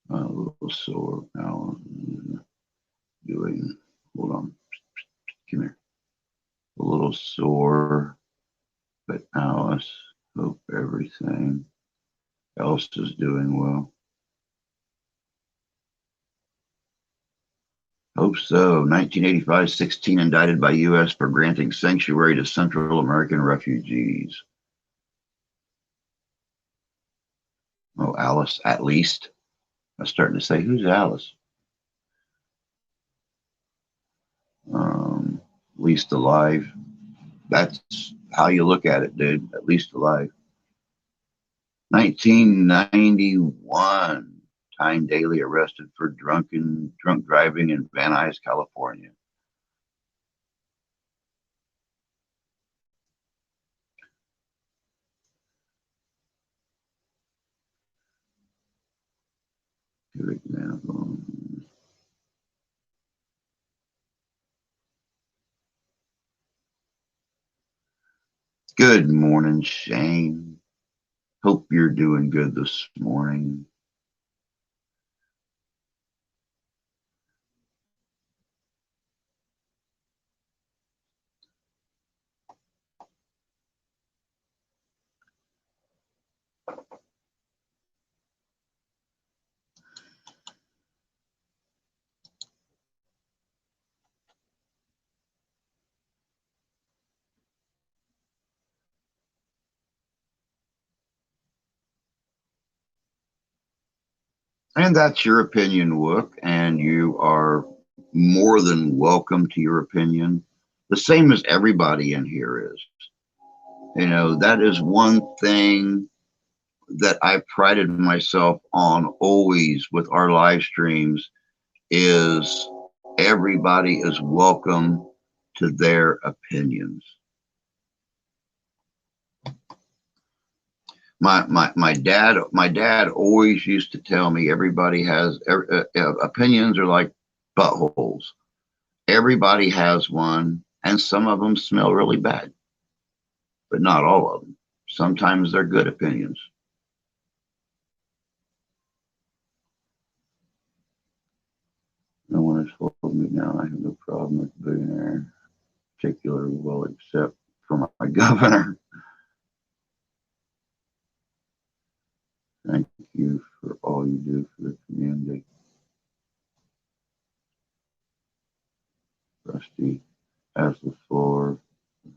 a little sore now. Doing, hold on, come here. A little sore, but Alice, hope everything else is doing well. Hope so. 1985, 16 indicted by U.S. for granting sanctuary to Central American refugees. Oh, Alice, at least. I was starting to say, who's Alice? Least alive. That's how you look at it, dude. At least alive. 1991. Tyne Daly arrested for drunk driving in Van Nuys, California. Good example. Good morning, Shane. Hope you're doing good this morning. And that's your opinion, Wook, and you are more than welcome to your opinion. The same as everybody in here is. That is one thing that I prided myself on always with our live streams is everybody is welcome to their opinions. My dad always used to tell me everybody has opinions are like buttholes. Everybody has one, and some of them smell really bad, but not all of them. Sometimes they're good opinions. No one has told me now I have no problem with billionaire, particularly well, except for my governor. Thank you for all you do for the community. Rusty has the floor.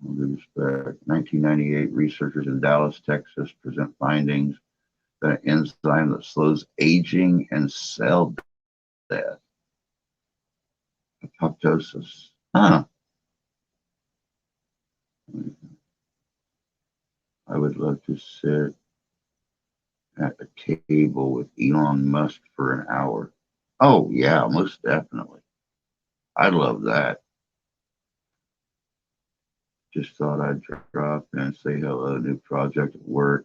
With due respect. 1998, researchers in Dallas, Texas present findings that an enzyme that slows aging and cell death, apoptosis. Huh. I would love to sit at a table with Elon Musk for an hour. Oh, yeah, most definitely. I'd love that. Just thought I'd drop in and say hello, new project at work,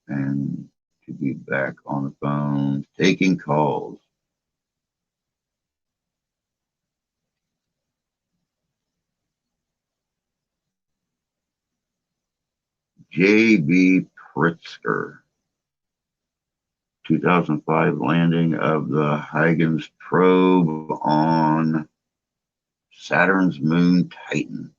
and to be back on the phone taking calls. J.B. Pritzker, 2005 landing of the Huygens probe on Saturn's moon Titan.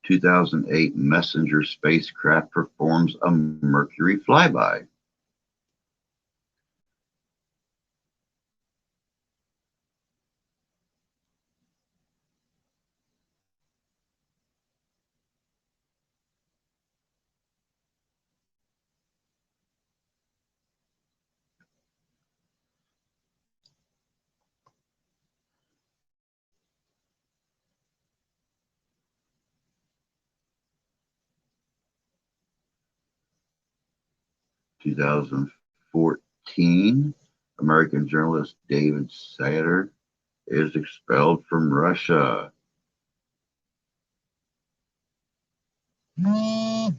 (2008) Messenger spacecraft performs a Mercury flyby. (2014) American journalist David Satter is expelled from Russia. No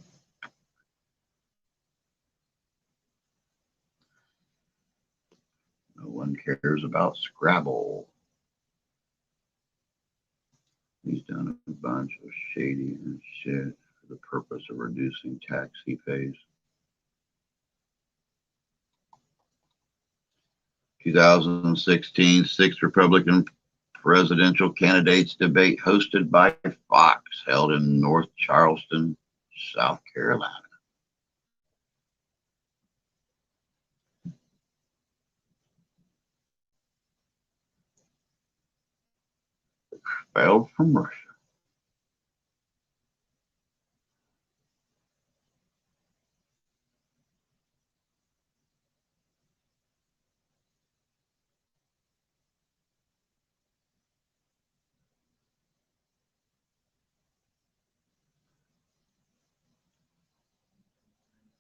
one cares about Scrabble. He's done a bunch of shady and shit for the purpose of reducing tax he pays. 2016 sixth Republican presidential candidates debate hosted by Fox held in North Charleston, South Carolina. Expelled from Russia.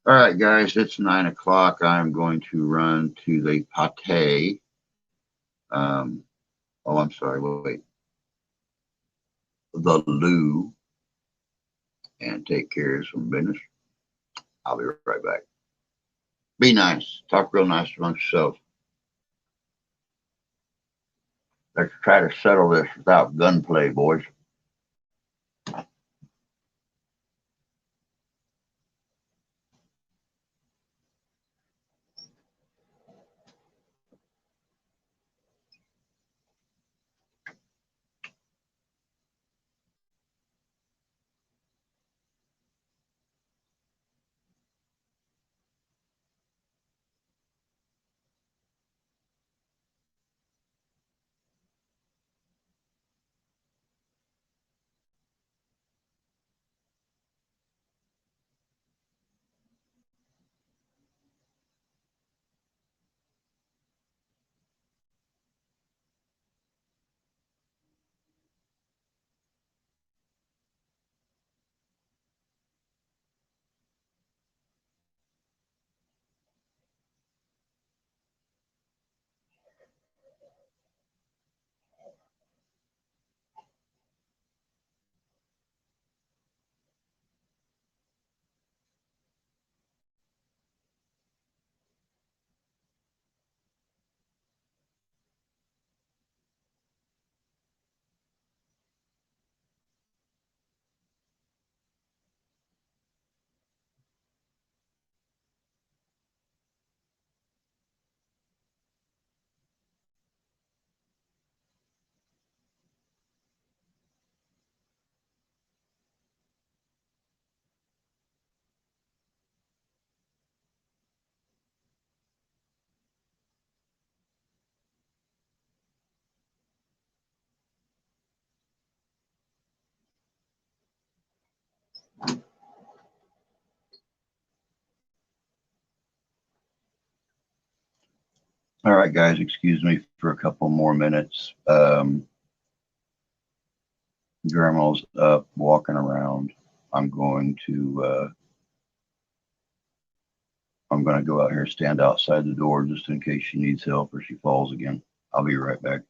All right, guys, it's 9 o'clock. I'm going to run to the pate. Oh, I'm sorry. Wait. The loo and take care of some business. I'll be right back. Be nice. Talk real nice amongst yourselves. Let's try to settle this without gunplay, boys. All right, guys, excuse me for a couple more minutes. Grandma's up walking around. I'm going to I'm going to go out here, stand outside the door just in case she needs help or she falls again. I'll be right back.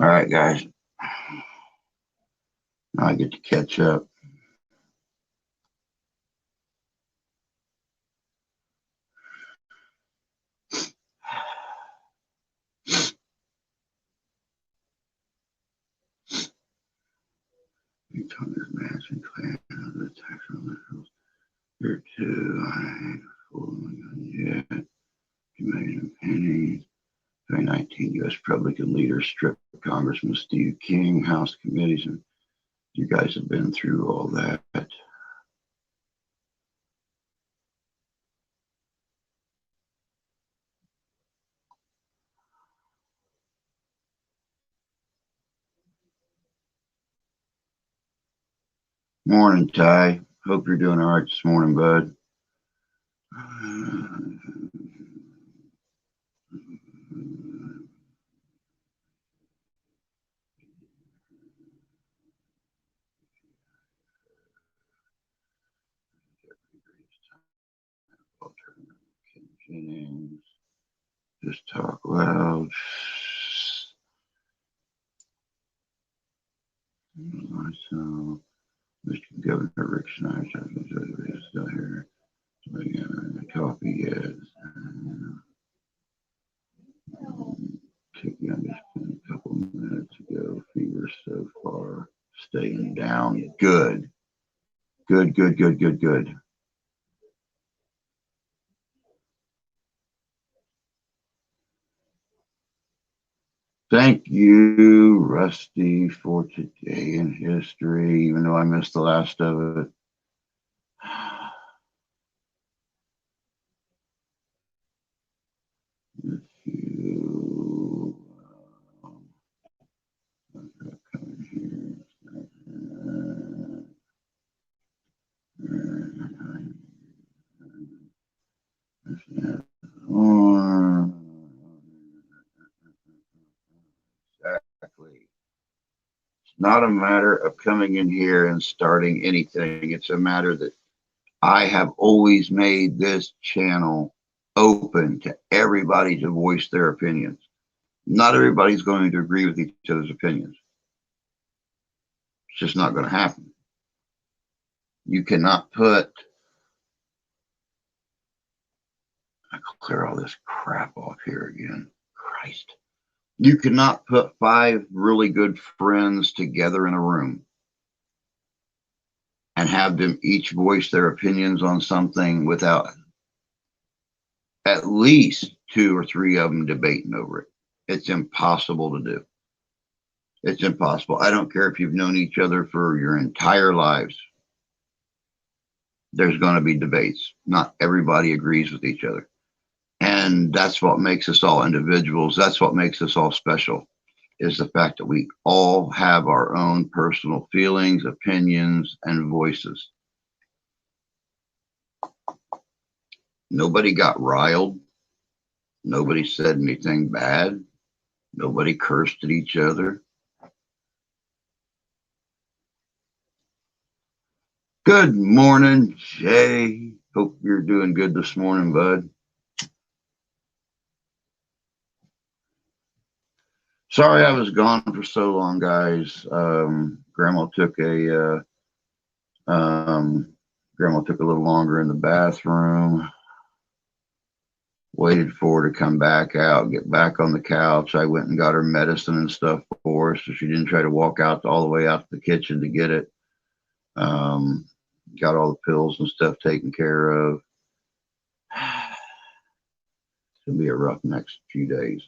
All right, guys. Now I get to catch up. Mansion clan of the tax here too. I ain't fooling yet. 2 million pennies. 2019 U.S. Republican leaders stripped Congressman Steve King, House committees, and you guys have been through all that. Morning, Ty. Hope you're doing all right this morning, bud. Just talk loud. Myself, Mr. Governor Rick Snyder is still here. Coffee, yes. Took you just a couple minutes ago. Fever so far. Staying down. Good. Good, good, good, good, good. Thank you, Rusty, for today in history, even though I missed the last of it. Exactly. It's not a matter of coming in here and starting anything. It's a matter that I have always made this channel open to everybody to voice their opinions. Not everybody's going to agree with each other's opinions. It's just not going to happen. You cannot put, I clear all this crap off here again. Christ. You cannot put 5 really good friends together in a room and have them each voice their opinions on something without at least 2 or 3 of them debating over it. It's impossible to do. It's impossible. I don't care if you've known each other for your entire lives. There's going to be debates. Not everybody agrees with each other. And that's what makes us all individuals. That's what makes us all special, is the fact that we all have our own personal feelings, opinions, and voices. Nobody got riled. Nobody said anything bad. Nobody cursed at each other. Good morning, Jay. Hope you're doing good this morning, bud. Sorry I was gone for so long, guys. Grandma took a little longer in the bathroom. Waited for her to come back out, get back on the couch. I went and got her medicine and stuff for her, so she didn't try to walk out all the way out to the kitchen to get it. Got all the pills and stuff taken care of. It's gonna be a rough next few days.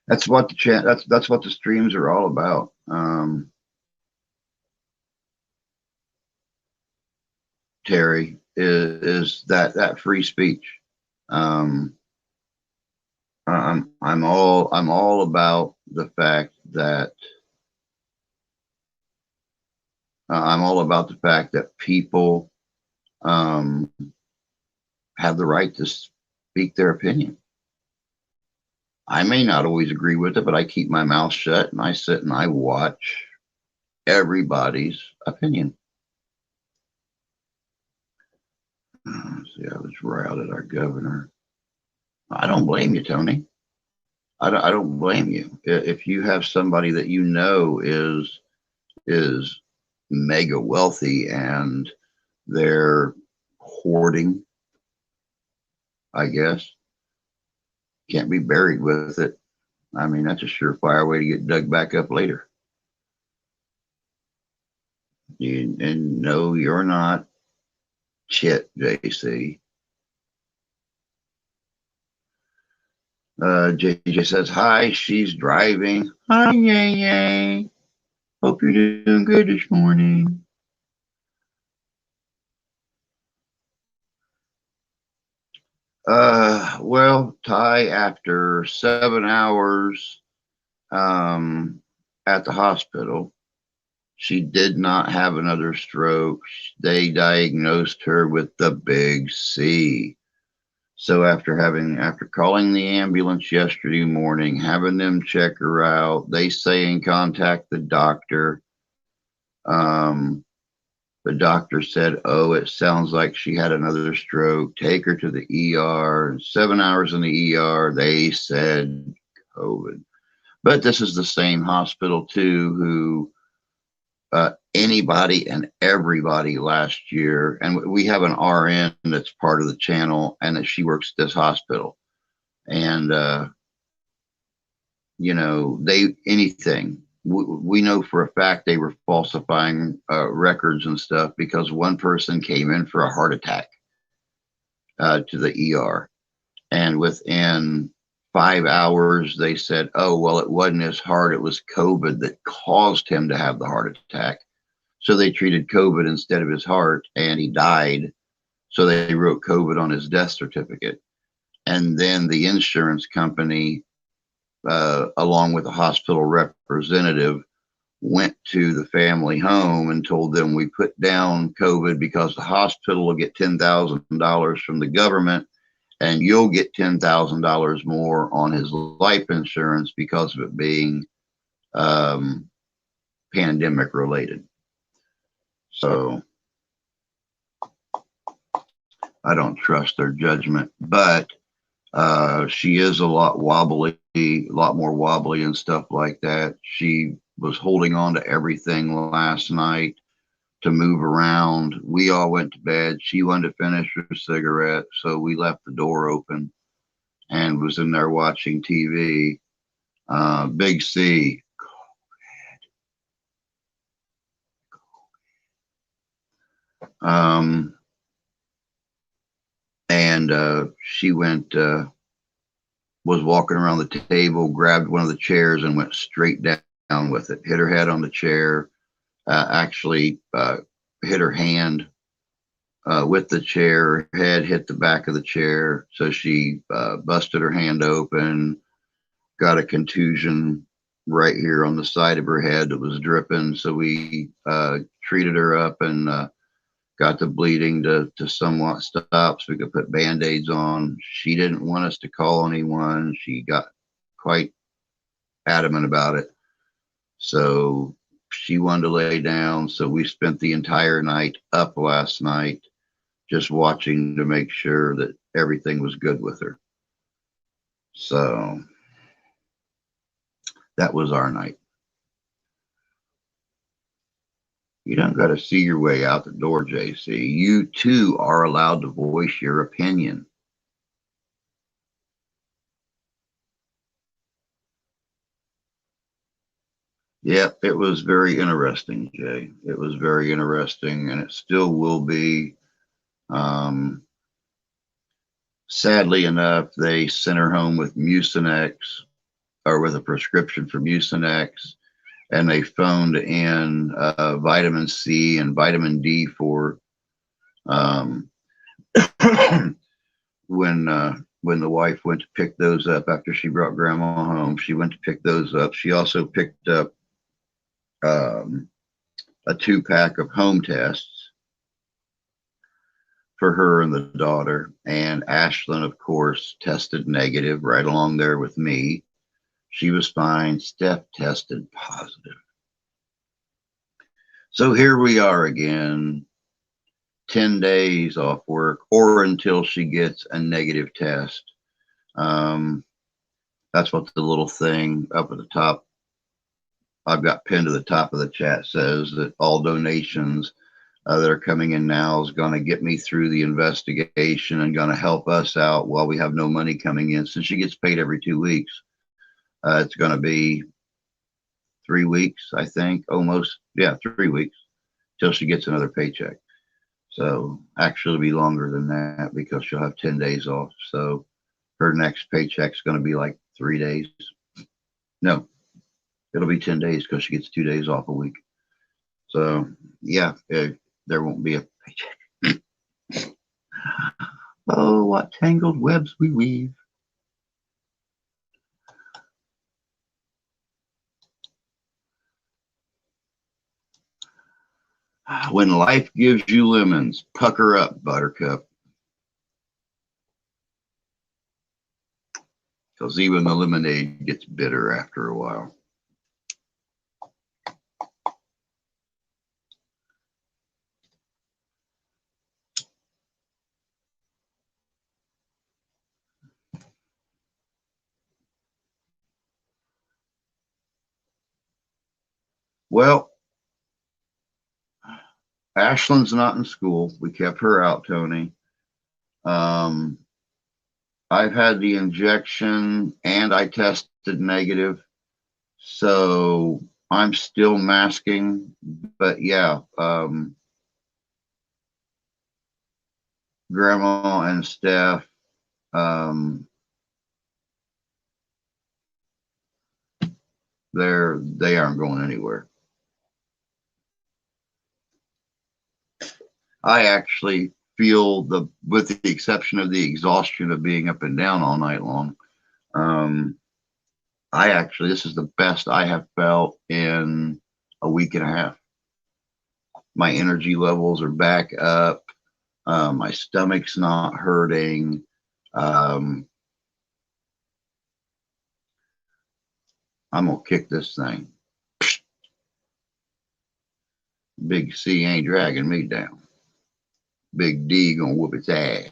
That's what that's what the streams are all about. Terry, is that free speech. I'm all about the fact that people have the right to speak their opinion. I may not always agree with it, but I keep my mouth shut and I sit and I watch everybody's opinion. See, I was routed our governor. I don't blame you, Tony. I don't blame you. If you have somebody that you know is mega wealthy and they're hoarding, I guess, can't be buried with it. I mean, that's a surefire way to get dug back up later. And no, you're not Chit, JC. JJ says, hi, she's driving. Hi, yay, yay. Hope you're doing good this morning. Well, Ty, after 7 hours at the hospital, she did not have another stroke. They diagnosed her with the big C. So after calling the ambulance yesterday morning, having them check her out, they say and contact the doctor. Um, the doctor said, "Oh, it sounds like she had another stroke. Take her to the ER." 7 hours in the ER, they said COVID. But this is the same hospital too, who anybody and everybody last year, and we have an RN that's part of the channel, and that she works at this hospital, and they anything. We know for a fact they were falsifying records and stuff because one person came in for a heart attack to the ER, and within 5 hours they said, "Oh, well, it wasn't his heart; it was COVID that caused him to have the heart attack." So they treated COVID instead of his heart, and he died. So they wrote COVID on his death certificate. And then the insurance company, along with the hospital representative, went to the family home and told them, we put down COVID because the hospital will get $10,000 from the government, and you'll get $10,000 more on his life insurance because of it being pandemic related. So I don't trust their judgment, but she is a lot wobbly, a lot more wobbly and stuff like that. She was holding on to everything last night to move around. We all went to bed. She wanted to finish her cigarette, so we left the door open and was in there watching TV. Big C. And she went, was walking around the table, grabbed one of the chairs and went straight down with it, hit her head on the chair, actually hit her hand with the chair. Her head hit the back of the chair. So she busted her hand open, got a contusion right here on the side of her head that was dripping. So we treated her up and got the bleeding to somewhat stop so we could put Band-Aids on. She didn't want us to call anyone. She got quite adamant about it. So she wanted to lay down. So we spent the entire night up last night just watching to make sure that everything was good with her. So that was our night. You don't got to see your way out the door, JC. You too are allowed to voice your opinion. Yeah, it was very interesting, Jay. It was very interesting, and it still will be. Sadly enough, they sent her home with Mucinex, or with a prescription for Mucinex, and they phoned in vitamin C and vitamin D for when the wife went to pick those up after she brought grandma home. She went to pick those up. She also picked up a 2-pack of home tests for her and the daughter. And Ashlyn, of course, tested negative right along there with me. She was fine. Steph tested positive. So here we are again. 10 days off work or until she gets a negative test. Um, that's what the little thing up at the top I've got pinned to the top of the chat says, that all donations that are coming in now is going to get me through the investigation and going to help us out while we have no money coming in. Since she gets paid every 2 weeks, it's going to be 3 weeks, I think, almost. Yeah, 3 weeks till she gets another paycheck. So actually it'll be longer than that because she'll have 10 days off. So her next paycheck's going to be like 3 days. No, it'll be 10 days because she gets 2 days off a week. So yeah, there won't be a paycheck. Oh, what tangled webs we weave. When life gives you lemons, pucker up, Buttercup. Because even the lemonade gets bitter after a while. Well, Ashlyn's not in school. We kept her out, Tony. I've had the injection and I tested negative. So I'm still masking. But yeah, Grandma and Steph, they aren't going anywhere. I actually feel with the exception of the exhaustion of being up and down all night long, this is the best I have felt in a week and a half. My energy levels are back up. My stomach's not hurting. I'm gonna kick this thing. Big C ain't dragging me down. Big D gonna whoop its ass.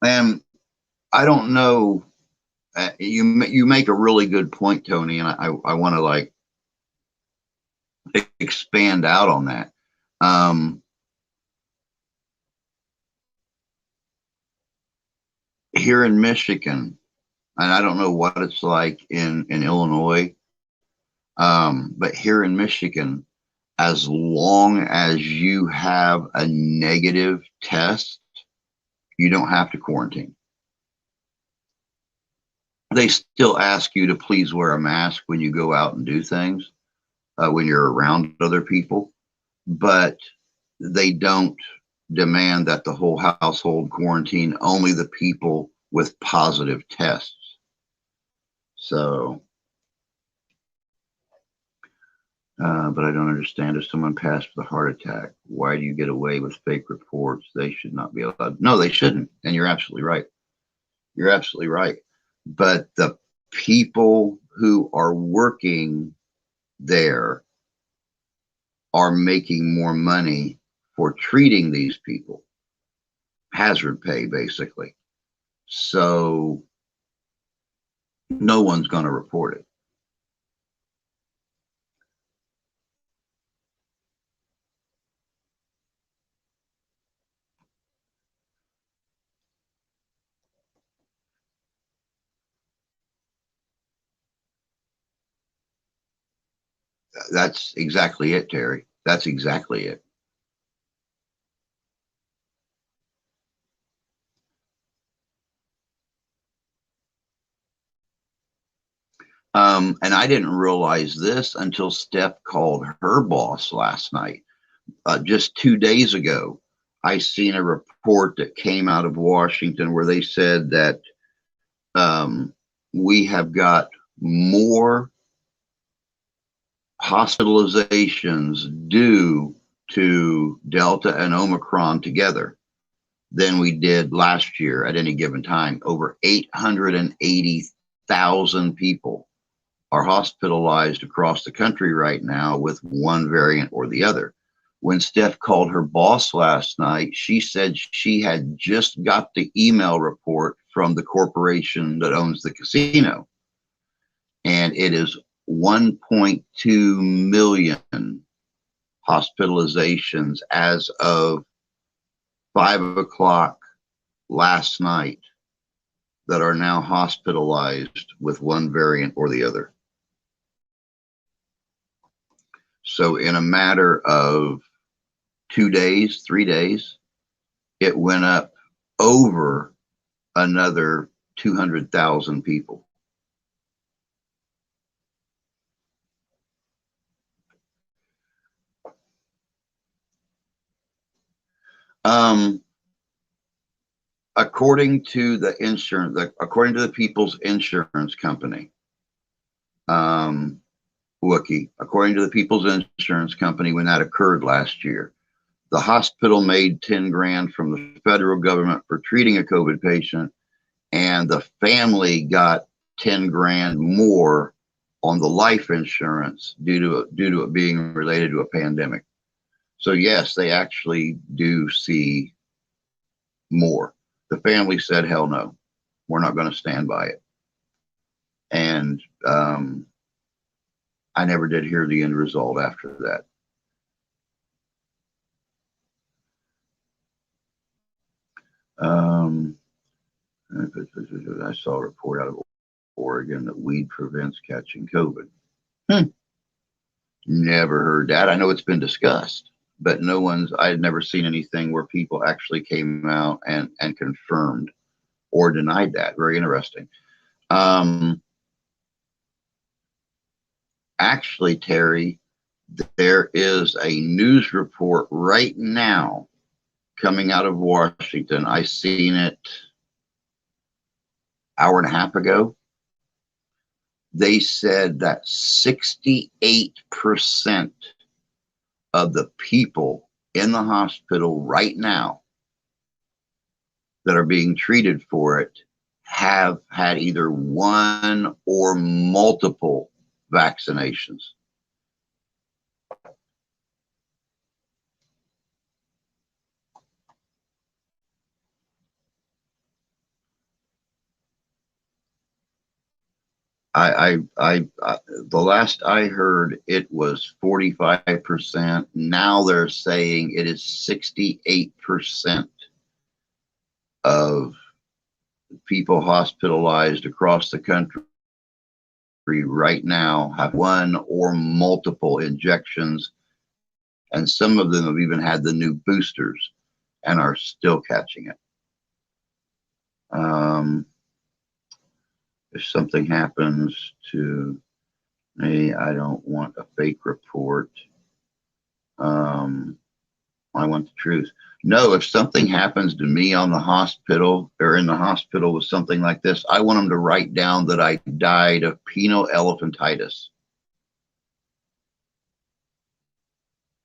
And I don't know. You make a really good point, Tony, and I want to like expand out on that. Here in Michigan, and I don't know what it's like in Illinois, but here in Michigan, as long as you have a negative test, you don't have to quarantine. They still ask you to please wear a mask when you go out and do things, when you're around other people, but they don't demand that the whole household quarantine, only the people with positive tests. So, but I don't understand, if someone passed with a heart attack, why do you get away with fake reports? They should not be allowed. No, they shouldn't. And you're absolutely right. You're absolutely right. But the people who are working there are making more money for treating these people. Hazard pay, basically. So no one's going to report it. That's exactly it, Terry. That's exactly it. And I didn't realize this until Steph called her boss last night. Just 2 days ago, I seen a report that came out of Washington where they said that we have got more hospitalizations due to Delta and Omicron together than we did last year at any given time. Over 880,000 people are hospitalized across the country right now with one variant or the other. When Steph called her boss last night, she said she had just got the email report from the corporation that owns the casino, and it is 1.2 million hospitalizations as of 5 o'clock last night that are now hospitalized with one variant or the other. So in a matter of 2 days, 3 days, it went up over another 200,000 people. According to the according to the People's Insurance Company, Wookie, according to the People's Insurance Company, when that occurred last year, the hospital made 10 grand from the federal government for treating a COVID patient, and the family got 10 grand more on the life insurance due to it being related to a pandemic. So yes, they actually do see more. The family said, hell no, we're not going to stand by it. And I never did hear the end result after that. I saw a report out of Oregon that weed prevents catching COVID. Never heard that. I know it's been discussed, but I had never seen anything where people actually came out and confirmed or denied that. Very interesting. Actually, Terry, there is a news report right now coming out of Washington. I seen it an hour and a half ago. They said that 68% of the people in the hospital right now that are being treated for it have had either one or multiple vaccinations. The last I heard, it was 45%. Now they're saying it is 68% of people hospitalized across the country right now have one or multiple injections, and some of them have even had the new boosters and are still catching it. If something happens to me, I don't want a fake report. I want the truth. No, if something happens to me on the hospital or in the hospital with something like this, I want them to write down that I died of penile elephantitis.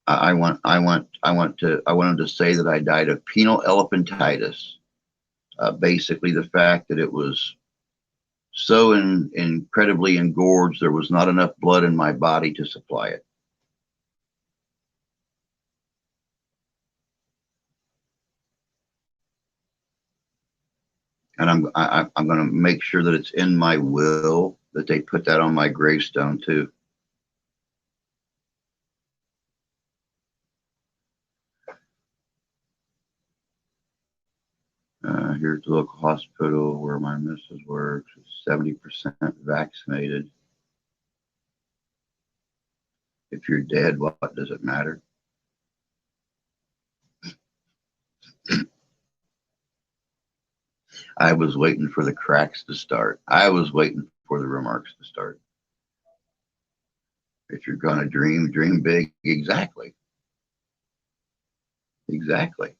I want them to say that I died of penile elephantitis. Basically, the fact that it was so incredibly engorged, there was not enough blood in my body to supply it. And I'm going to make sure that it's in my will, that they put that on my gravestone too. Here's the local hospital where my missus works. 70% vaccinated. If you're dead, what does it matter? I was waiting for the cracks to start. I was waiting for the remarks to start. If you're going to dream, dream big. Exactly. Exactly.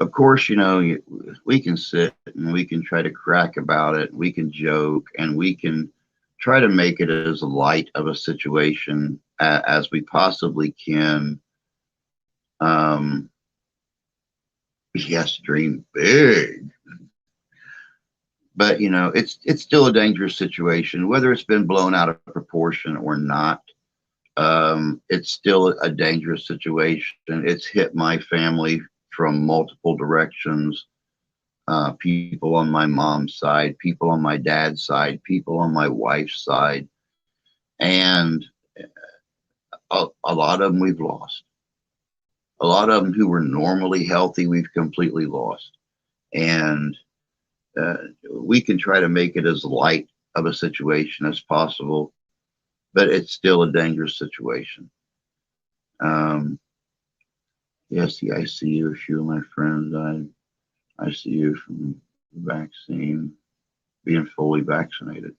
Of course, we can sit and we can try to crack about it. We can joke and we can try to make it as light of a situation as we possibly can. Um, yes, dream big, but it's still a dangerous situation, whether it's been blown out of proportion or not. It's still a dangerous situation. It's hit my family from multiple directions. People on my mom's side, people on my dad's side, people on my wife's side, and a lot of them we've lost. A lot of them who were normally healthy, we've completely lost. And we can try to make it as light of a situation as possible, but it's still a dangerous situation. Um, yes, the ICU, a few of my friends died. ICU from the vaccine, being fully vaccinated.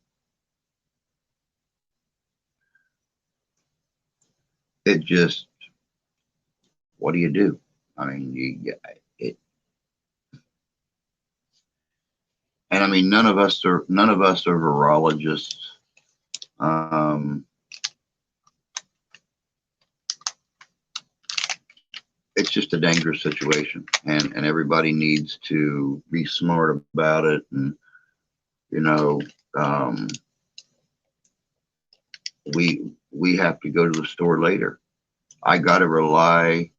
It just, what do you do? I mean, and I mean, none of us are virologists. Um, it's just a dangerous situation, and everybody needs to be smart about it. And you know, um, we have to go to the store later. I got to rely.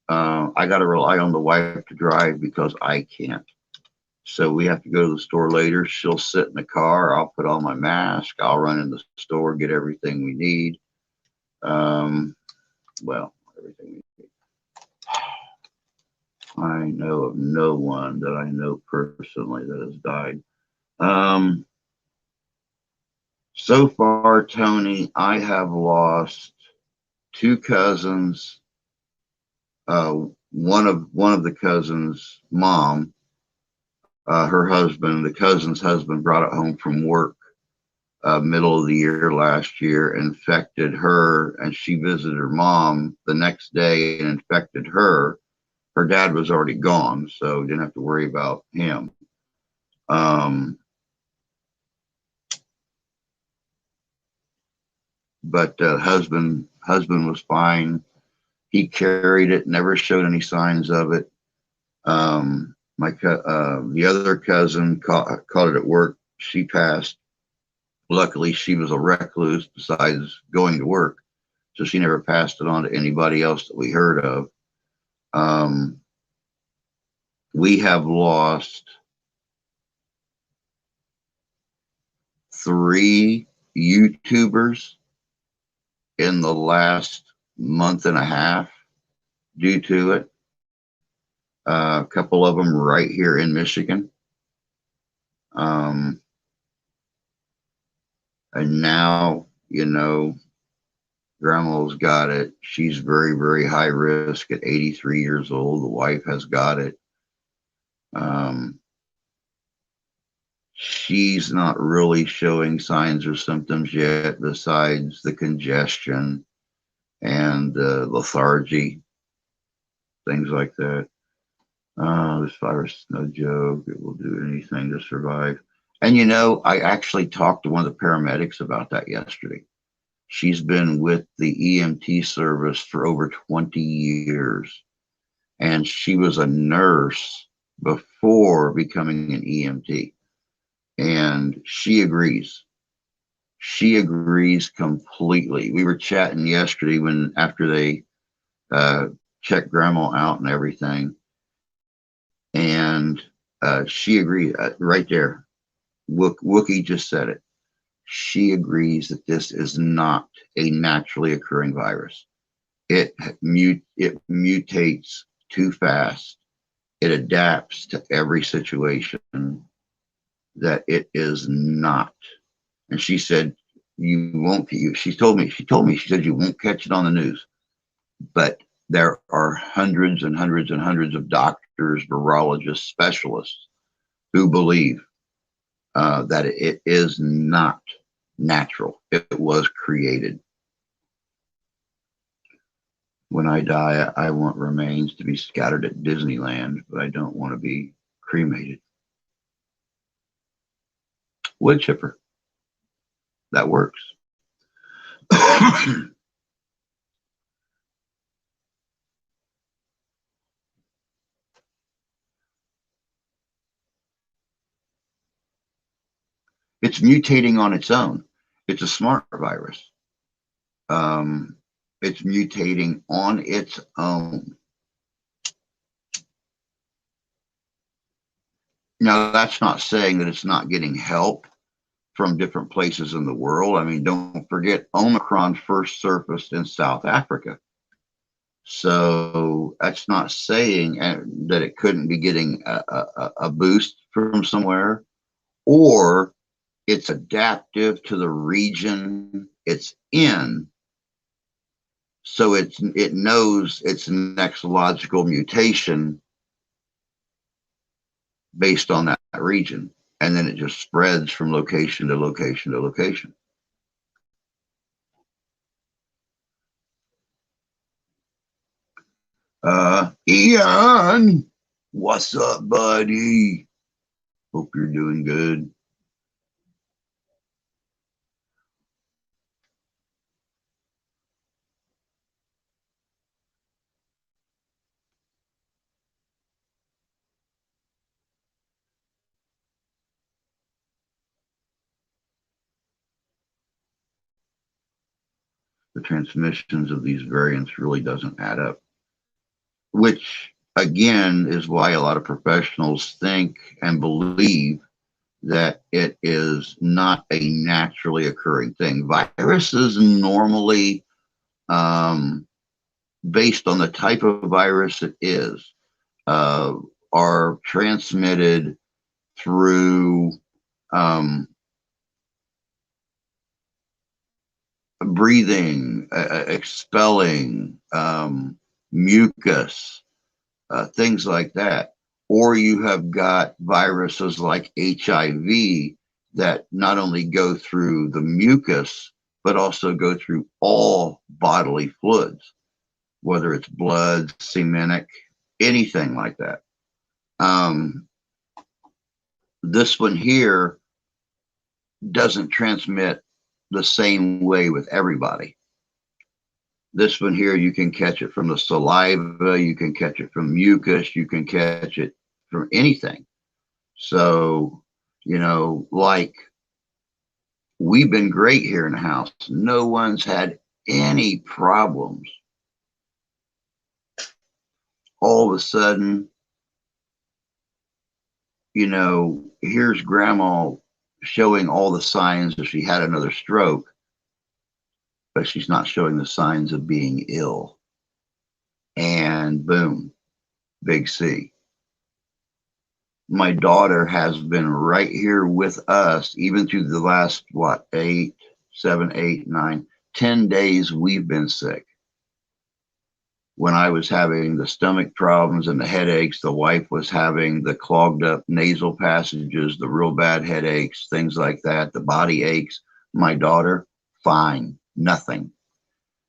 I got to rely on the wife to drive because I can't. So we have to go to the store later. She'll sit in the car. I'll put on my mask. I'll run in the store, get everything we need. Um, well, everything we need. I know of no one that I know personally that has died. Um, so far, Tony, I have lost two cousins. One of the cousins' mom, her husband, the cousin's husband, brought it home from work middle of the year last year, infected her, and she visited her mom the next day and infected her. Her dad was already gone, so didn't have to worry about him. Um, but husband was fine. He carried it, never showed any signs of it. The other cousin caught it at work. She passed. Luckily, she was a recluse besides going to work, so she never passed it on to anybody else that we heard of. Um, we have lost three YouTubers in the last month and a half due to it. A couple of them right here in Michigan. Um, and now, grandma's got it. She's very, very high risk at 83 years old. The wife has got it. She's not really showing signs or symptoms yet, besides the congestion and lethargy, things like that. This virus is no joke. It will do anything to survive. And I actually talked to one of the paramedics about that yesterday. She's been with the EMT service for over 20 years, and she was a nurse before becoming an EMT. And she agrees. She agrees completely. We were chatting yesterday after they checked grandma out and everything. And she agreed right there. Wookie just said it. She agrees that this is not a naturally occurring virus. It mutates too fast. It adapts to every situation that it is not. And she said, you won't, she told me, she said, you won't catch it on the news. But there are hundreds and hundreds and hundreds of doctors, virologists, specialists who believe that it is not natural. It was created. When I die, I want remains to be scattered at Disneyland, but I don't want to be cremated. Wood chipper. That works. It's mutating on its own. It's a smart virus. Um, it's mutating on its own. Now, that's not saying that it's not getting help from different places in the world. I mean, don't forget, Omicron first surfaced in South Africa. So that's not saying that it couldn't be getting a boost from somewhere, or it's adaptive to the region it's in. So it knows its next logical mutation based on that region. And then it just spreads from location to location to location. Ian, what's up, buddy? Hope you're doing good. The transmissions of these variants really doesn't add up, which again is why a lot of professionals think and believe that it is not a naturally occurring thing. Viruses normally, based on the type of virus it is, are transmitted through breathing, expelling, mucus, things like that. Or you have got viruses like HIV that not only go through the mucus, but also go through all bodily fluids, whether it's blood, semenic, anything like that. This one here doesn't transmit the same way with everybody. This one here, you can catch it from the saliva, you can catch it from mucus, you can catch it from anything. So, you know, like, we've been great here in the house. No one's had any problems. All of a sudden, you know, here's grandma showing all the signs that she had another stroke, but she's not showing the signs of being ill. And boom, big C. My daughter has been right here with us, even through the last, what, 8, 7, 8, 9, 10 days we've been sick. When I was having the stomach problems and the headaches, the wife was having the clogged up nasal passages, the real bad headaches, things like that, the body aches. My daughter, fine, nothing.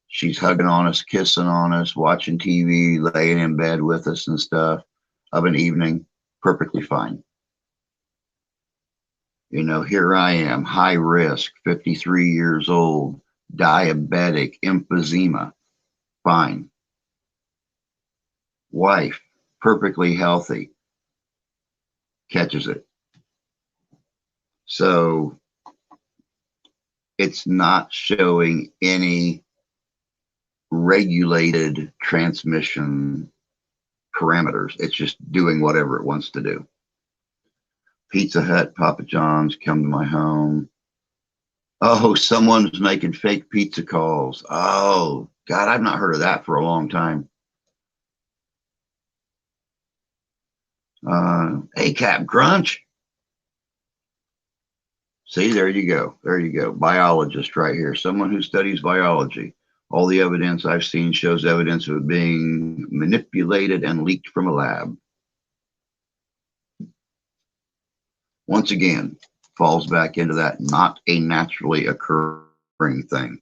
She's hugging on us, kissing on us, watching TV, laying in bed with us and stuff of an evening, perfectly fine. You know, here I am, high risk, 53 years old, diabetic, emphysema, fine. Wife, perfectly healthy, catches it. So it's not showing any regulated transmission parameters. It's just doing whatever it wants to do. Pizza Hut, Papa John's, come to my home. Oh, someone's making fake pizza calls. Oh, God, I've not heard of that for a long time. ACAP Crunch. See, there you go. There you go. Biologist right here. Someone who studies biology. All the evidence I've seen shows evidence of it being manipulated and leaked from a lab. Once again, falls back into that not a naturally occurring thing.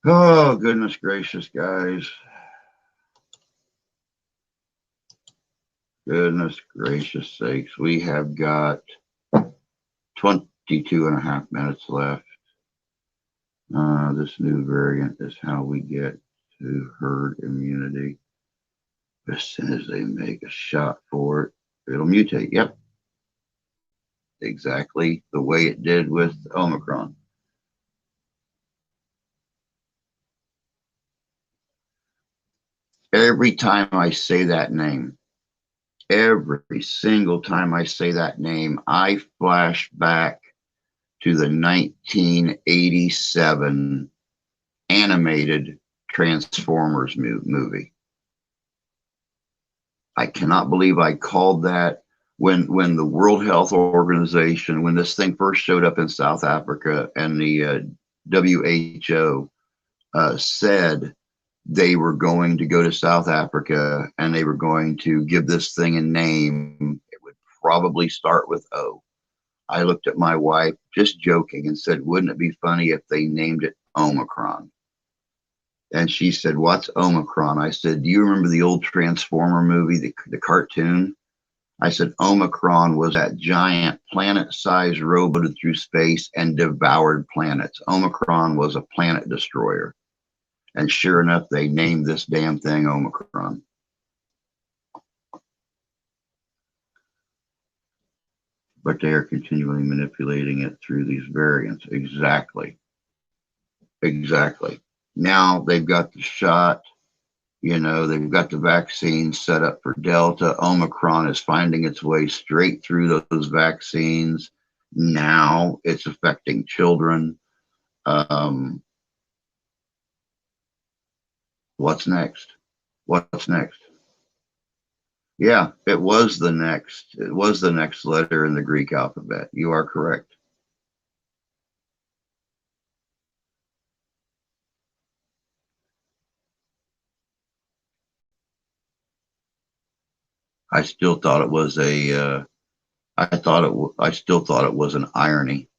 Oh, goodness gracious, guys. Goodness gracious sakes. We have got 22 and a half minutes left. This new variant is how we get to herd immunity. As soon as they make a shot for it, it'll mutate. Yep. Exactly the way it did with Omicron. Every time I say that name, every single time I say that name, I flash back to the 1987 animated Transformers movie. I cannot believe I called that when the World Health Organization, when this thing first showed up in South Africa, and the WHO said they were going to go to South Africa and they were going to give this thing a name. It would probably start with O. I looked at my wife, just joking, and said, wouldn't it be funny if they named it Omicron? And she said, what's Omicron? I said, do you remember the old Transformer movie, the cartoon? I said, Omicron was that giant planet-sized robot through space and devoured planets. Omicron was a planet destroyer. And sure enough, they named this damn thing Omicron. But they are continually manipulating it through these variants. Exactly. Exactly. Now they've got the shot, they've got the vaccine set up for Delta. Omicron is finding its way straight through those vaccines. Now it's affecting children. What's next? What's next? Yeah, it was the next letter in the Greek alphabet. You are correct. I still thought it was I still thought it was an irony.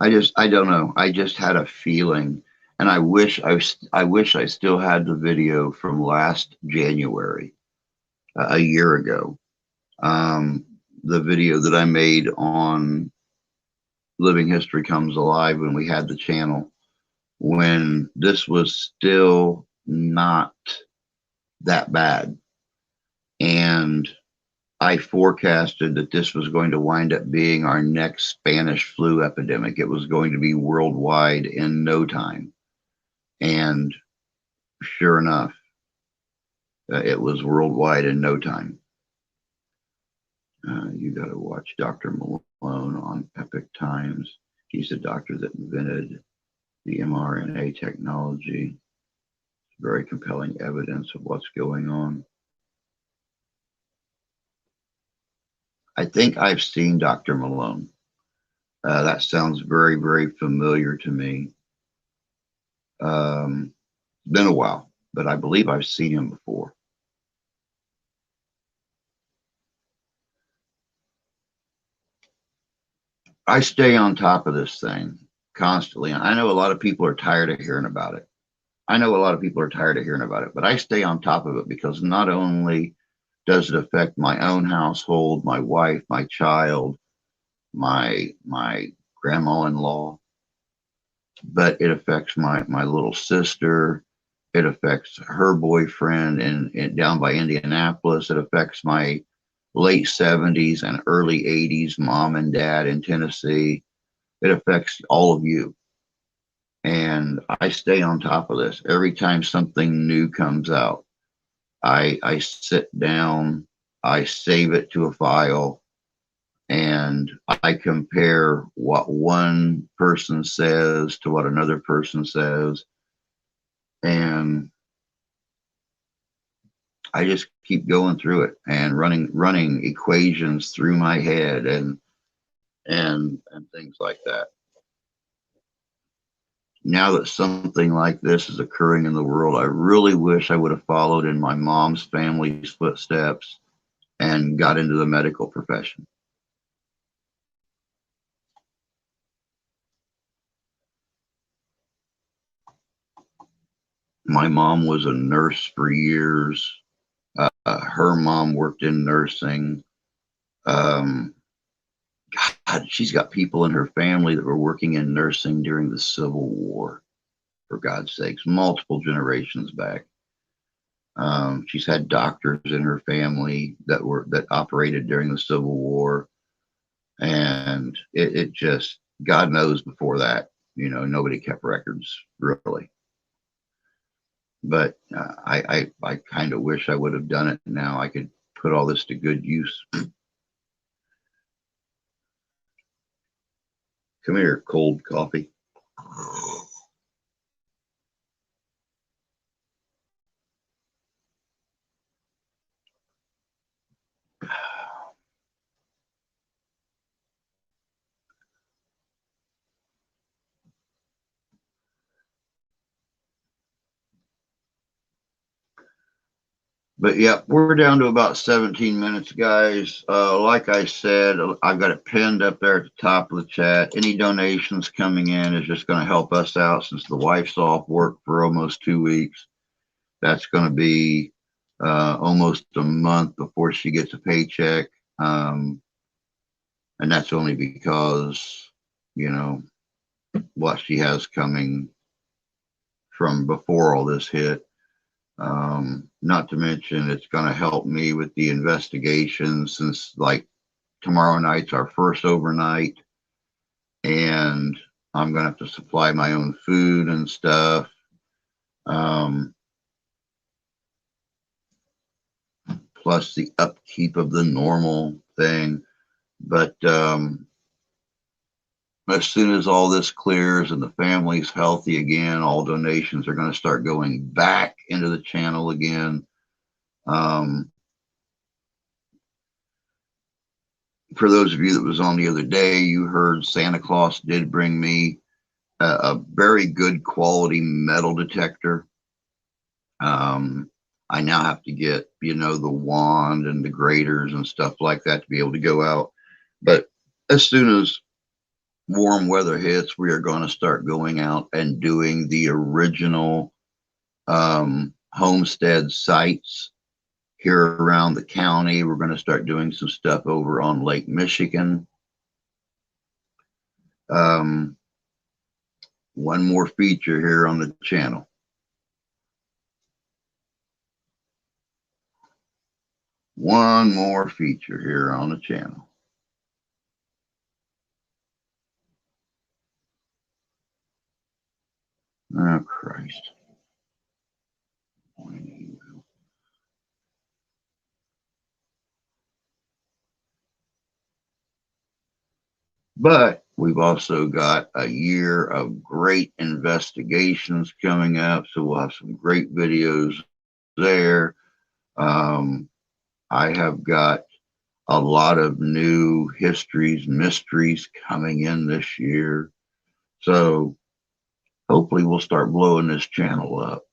I don't know. I just had a feeling, and I wish I still had the video from last January, a year ago. The video that I made on Living History Comes Alive when we had the channel, when this was still not that bad. And I forecasted that this was going to wind up being our next Spanish flu epidemic. It was going to be worldwide in no time. And sure enough, it was worldwide in no time. You got to watch Dr. Malone on Epic Times. He's the doctor that invented the mRNA technology. Very compelling evidence of what's going on. I think I've seen Dr. Malone. That sounds very, very familiar to me. Been a while, but I believe I've seen him before. I stay on top of this thing constantly. I know a lot of people are tired of hearing about it. But I stay on top of it because not only does it affect my own household, my wife, my child, my grandma-in-law, but it affects my little sister. It affects her boyfriend in down by Indianapolis. It affects my late 70s and early 80s mom and dad in Tennessee. It affects all of you. And I stay on top of this. Every time something new comes out, I sit down, I save it to a file, and I compare what one person says to what another person says. And I just keep going through it and running equations through my head. And and things like that. Now that something like this is occurring in the world, I really wish I would have followed in my mom's family's footsteps and got into the medical profession. My mom was a nurse for years. Her mom worked in nursing. Um, God, she's got people in her family that were working in nursing during the Civil War, for God's sakes, multiple generations back. She's had doctors in her family that operated during the Civil War, and it just, God knows before that, nobody kept records really. But I kind of wish I would have done it. Now I could put all this to good use. Come here, cold coffee. But yeah, we're down to about 17 minutes, guys. Like I said, I've got it pinned up there at the top of the chat. Any donations coming in is just going to help us out since the wife's off work for almost 2 weeks. That's going to be almost a month before she gets a paycheck. And that's only because, what she has coming from before all this hit. Not to mention, it's going to help me with the investigation since, like, tomorrow night's our first overnight, and I'm going to have to supply my own food and stuff. Plus the upkeep of the normal thing. But as soon as all this clears and the family's healthy again, all donations are going to start going back into the channel again. For those of you that was on the other day, you heard Santa Claus did bring me a very good quality metal detector. I now have to get, the wand and the graters and stuff like that to be able to go out. But as soon as warm weather hits, we are going to start going out and doing the original homestead sites here around the county. We're going to start doing some stuff over on Lake Michigan. One more feature here on the channel. One more feature here on the channel. Oh, Christ. But we've also got a year of great investigations coming up, so we'll have some great videos there. I have got a lot of new histories, mysteries coming in this year. So hopefully we'll start blowing this channel up.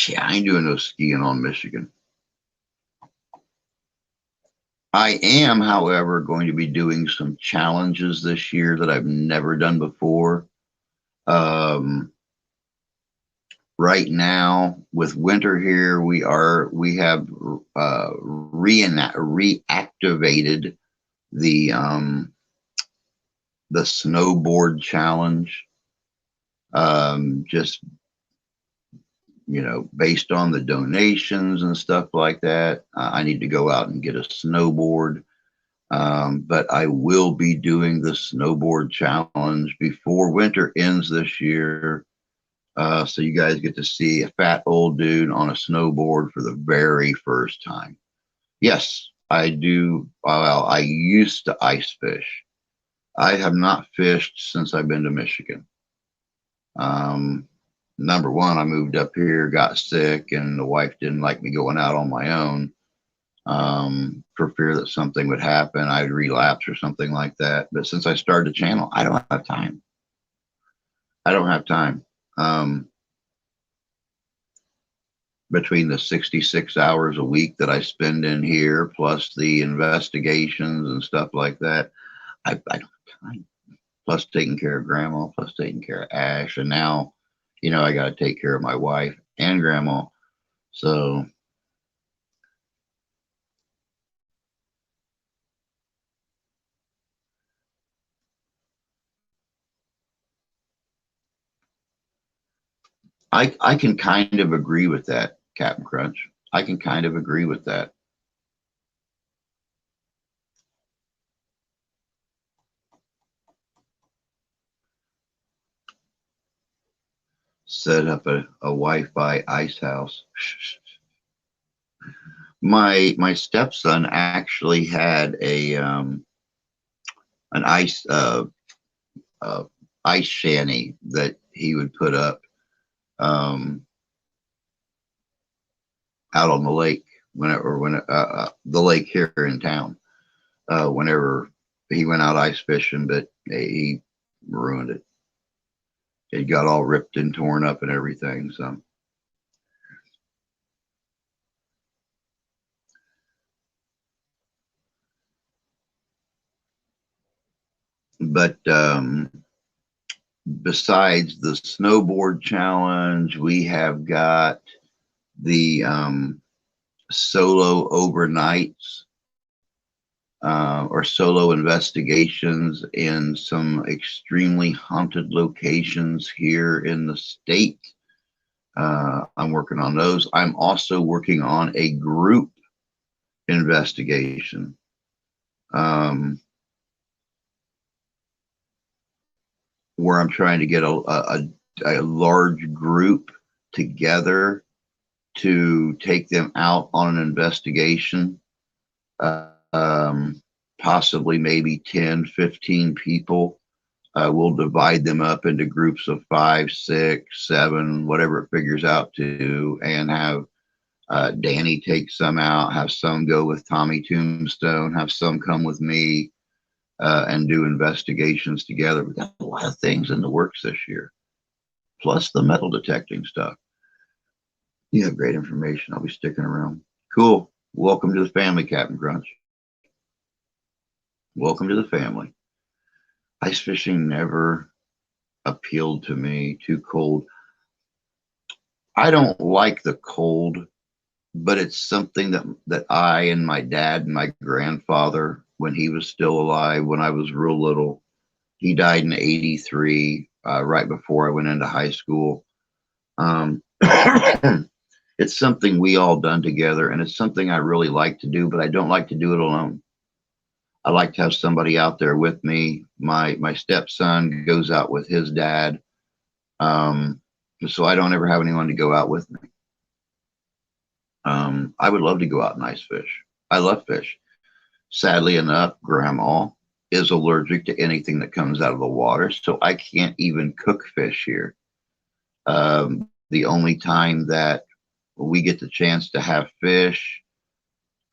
Yeah, I ain't doing no skiing on Michigan. I am, however, going to be doing some challenges this year that I've never done before. Right now, with winter here, we have reactivated the snowboard challenge. Just based on the donations and stuff like that, I need to go out and get a snowboard. But I will be doing the snowboard challenge before winter ends this year. So you guys get to see a fat old dude on a snowboard for the very first time. Yes, I do. Well, I used to ice fish. I have not fished since I've been to Michigan. Number one, I moved up here, got sick, and the wife didn't like me going out on my own. for fear that something would happen. I'd relapse or something like that. But since I started the channel, I don't have time. I don't have time. Um, between the 66 hours a week that I spend in here, plus the investigations and stuff like that, I don't have time. Plus taking care of grandma, plus taking care of Ash. And now, I got to take care of my wife and grandma. So I can kind of agree with that, Captain Crunch. I can kind of agree with that. Set up a Wi-Fi ice house. My stepson actually had an uh, ice shanty that he would put up um, out on the lake the lake here in town. Whenever he went out ice fishing, but he ruined it. It got all ripped and torn up and everything. So, but besides the snowboard challenge, we have got the solo overnights or solo investigations in some extremely haunted locations here in the state. I'm working on those. I'm also working on a group investigation. Um, where I'm trying to get a large group together to take them out on an investigation. Possibly maybe 10, 15 people. We'll divide them up into groups of 5, 6, 7, whatever it figures out to, and have Danny take some out, have some go with Tommy Tombstone, have some come with me, and do investigations together. We got a lot of things in the works this year, plus the metal detecting stuff. You have great information. I'll be sticking around. Cool. Welcome to the family, Captain Crunch. Welcome to the family. Ice fishing never appealed to me. Too cold. I don't like the cold, but it's something that I and my dad and my grandfather, when he was still alive, when I was real little, he died in '83, right before I went into high school. It's something we all done together, and it's something I really like to do, but I don't like to do it alone. I like to have somebody out there with me. My stepson goes out with his dad, um, so I don't ever have anyone to go out with me. I would love to go out and ice fish. I love fish. Sadly enough, Grandma is allergic to anything that comes out of the water, so I can't even cook fish here. The only time that we get the chance to have fish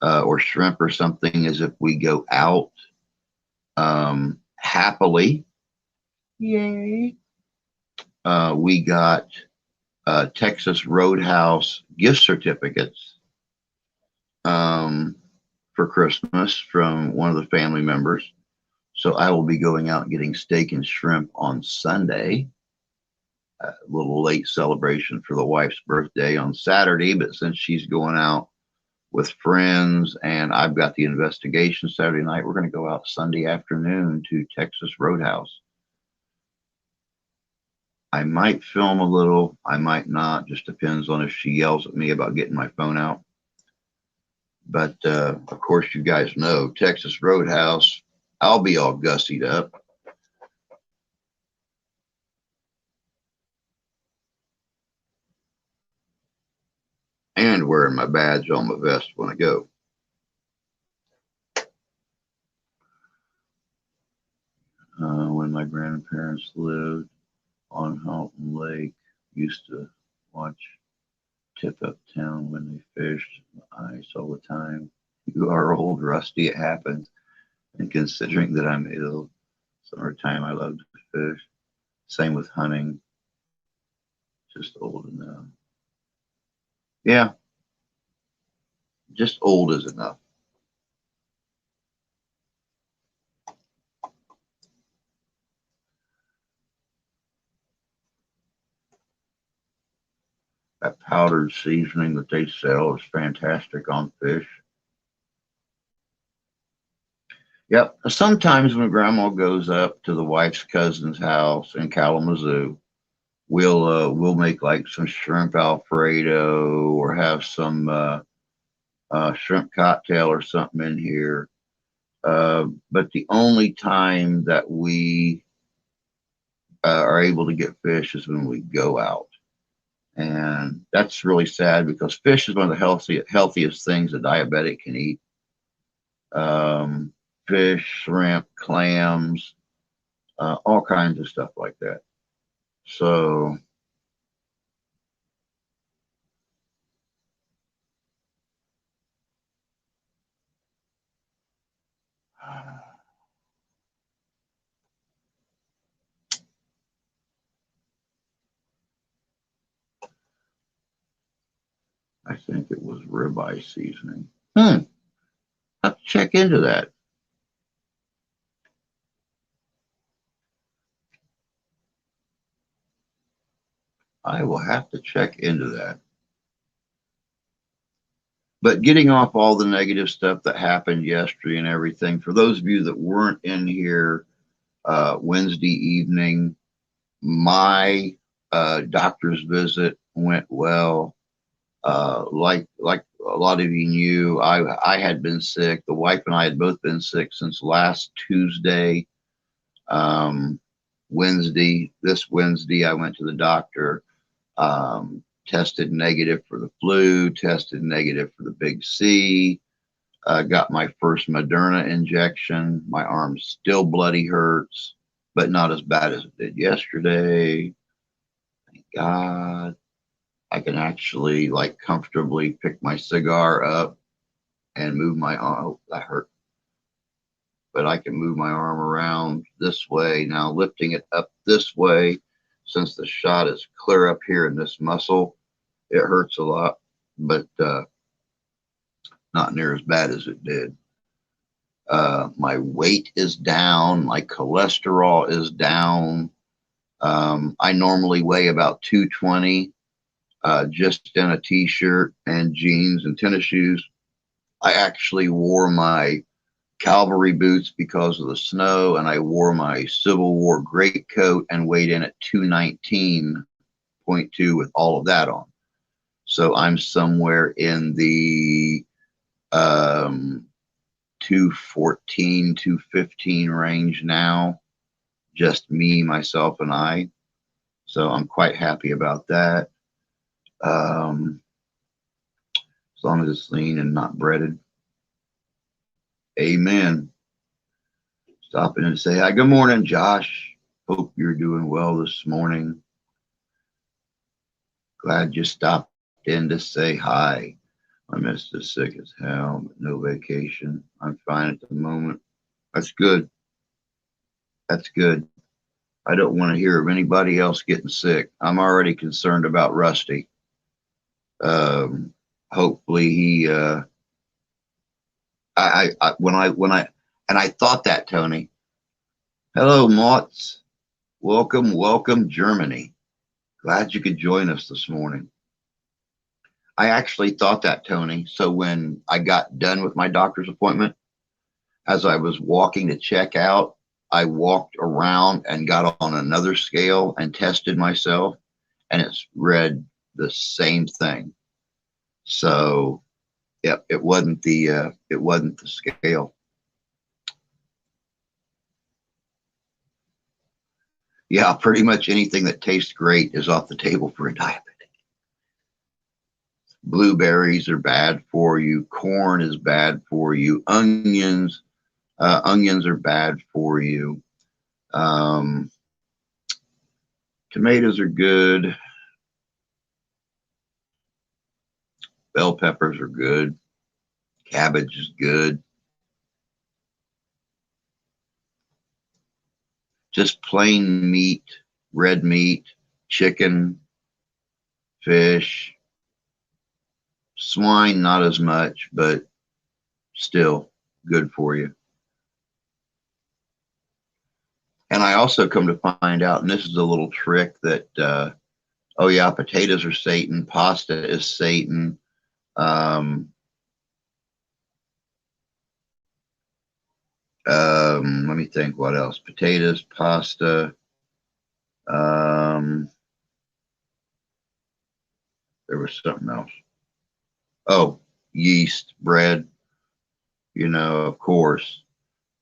or shrimp or something is if we go out happily. Yay. We got Texas Roadhouse gift certificates for Christmas from one of the family members. So I will be going out and getting steak and shrimp on Sunday. A little late celebration for the wife's birthday on Saturday, but since she's going out with friends and I've got the investigation Saturday night, we're going to go out Sunday afternoon to Texas Roadhouse. I might film a little, I might not, just depends on if she yells at me about getting my phone out. But of course, you guys know Texas Roadhouse, I'll be all gussied up. And wearing my badge on my vest when I go. When my grandparents lived on Halton Lake, used to watch Tip Up Town when they fished ice all the time. You are old, Rusty. It happens. And considering that I'm ill, summertime, I love to fish. Same with hunting. Just old enough. Yeah, just old is enough. That powdered seasoning that they sell is fantastic on fish. Yep. Sometimes when grandma goes up to the wife's cousin's house in Kalamazoo, we'll make like some shrimp Alfredo or have some shrimp cocktail or something in here. But the only time that we are able to get fish is when we go out. And that's really sad because fish is one of the healthiest things a diabetic can eat. Um, Fish, shrimp, clams, all kinds of stuff like that. So I think it was ribeye seasoning. I have to check into that. I will have to check into that. But getting off all the negative stuff that happened yesterday and everything, for those of you that weren't in here Wednesday evening, my doctor's visit went well. Like a lot of you knew, I had been sick. The wife and I had both been sick since last Tuesday. This Wednesday, I went to the doctor. Tested negative for the flu, tested negative for the big C, got my first Moderna injection. My arm still bloody hurts, but not as bad as it did yesterday. Thank God. I can actually like comfortably pick my cigar up and move my arm. Oh, that hurt. But I can move my arm around this way. Now lifting it up this way, since the shot is clear up here in this muscle, it hurts a lot, but not near as bad as it did. My weight is down. My cholesterol is down. I normally weigh about 220, just in a t-shirt and jeans and tennis shoes. I actually wore my cavalry boots because of the snow, and I wore my Civil War greatcoat and weighed in at 219.2 with all of that on. So I'm somewhere in the 214, 215 range now, just me, myself, and I. So I'm quite happy about that. As long as it's lean and not breaded. Amen. Stopping in to say hi. Good morning, Josh. Hope you're doing well this morning. Glad you stopped in to say hi. My miss is sick as hell, but no vacation. I'm fine at the moment. That's good. That's good. I don't want to hear of anybody else getting sick. I'm already concerned about Rusty. Hopefully he, when I, and I thought that, Tony. Hello, Motts. Welcome, welcome, Germany. Glad you could join us this morning. I actually thought that, Tony. So when I got done with my doctor's appointment, as I was walking to check out, I walked around and got on another scale and tested myself, and it's read the same thing. So, yep, it wasn't the scale. Yeah, pretty much anything that tastes great is off the table for a diabetic. Blueberries are bad for you. Corn is bad for you. Onions are bad for you. Tomatoes are good. Bell peppers are good. Cabbage is good. Just plain meat, red meat, chicken, fish, swine, not as much, but still good for you. And I also come to find out, and this is a little trick that, oh yeah, potatoes are Satan, pasta is Satan. Let me think what else. Potatoes, pasta. There was something else. Oh, yeast, bread, of course.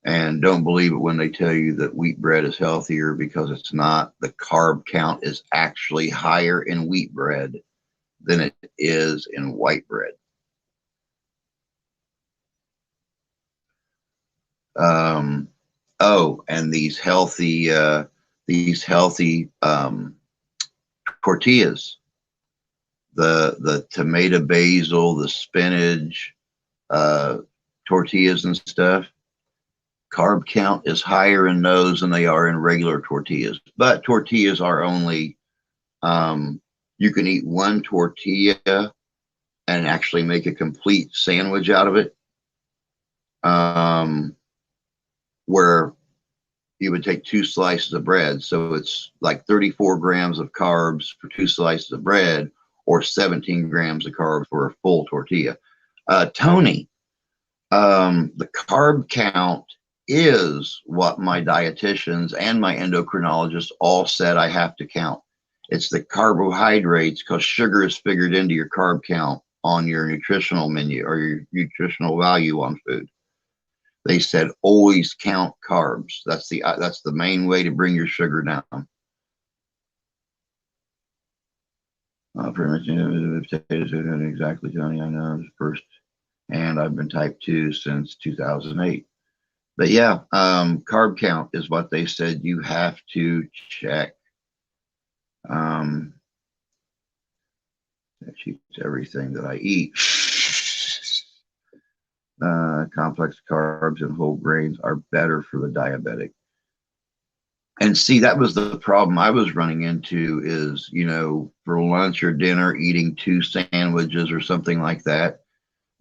And don't believe it when they tell you that wheat bread is healthier, because it's not. The carb count is actually higher in wheat bread than it is in white bread. Oh, and these healthy tortillas, the tomato basil, the spinach, tortillas and stuff. Carb count is higher in those than they are in regular tortillas. But tortillas are only, you can eat one tortilla and actually make a complete sandwich out of it. Where you would take 2 slices of bread. So it's like 34 grams of carbs for 2 slices of bread, or 17 grams of carbs for a full tortilla. Tony, the carb count is what my dietitians and my endocrinologist all said I have to count. It's the carbohydrates, because sugar is figured into your carb count on your nutritional menu or your nutritional value on food. They said always count carbs. That's the main way to bring your sugar down. Pretty much potatoes exactly, Tony. I know first, and I've been type 2 since 2008. But yeah, carb count is what they said you have to check. That cheats everything that I eat. Complex carbs and whole grains are better for the diabetic. And see, that was the problem I was running into is, for lunch or dinner, eating 2 sandwiches or something like that.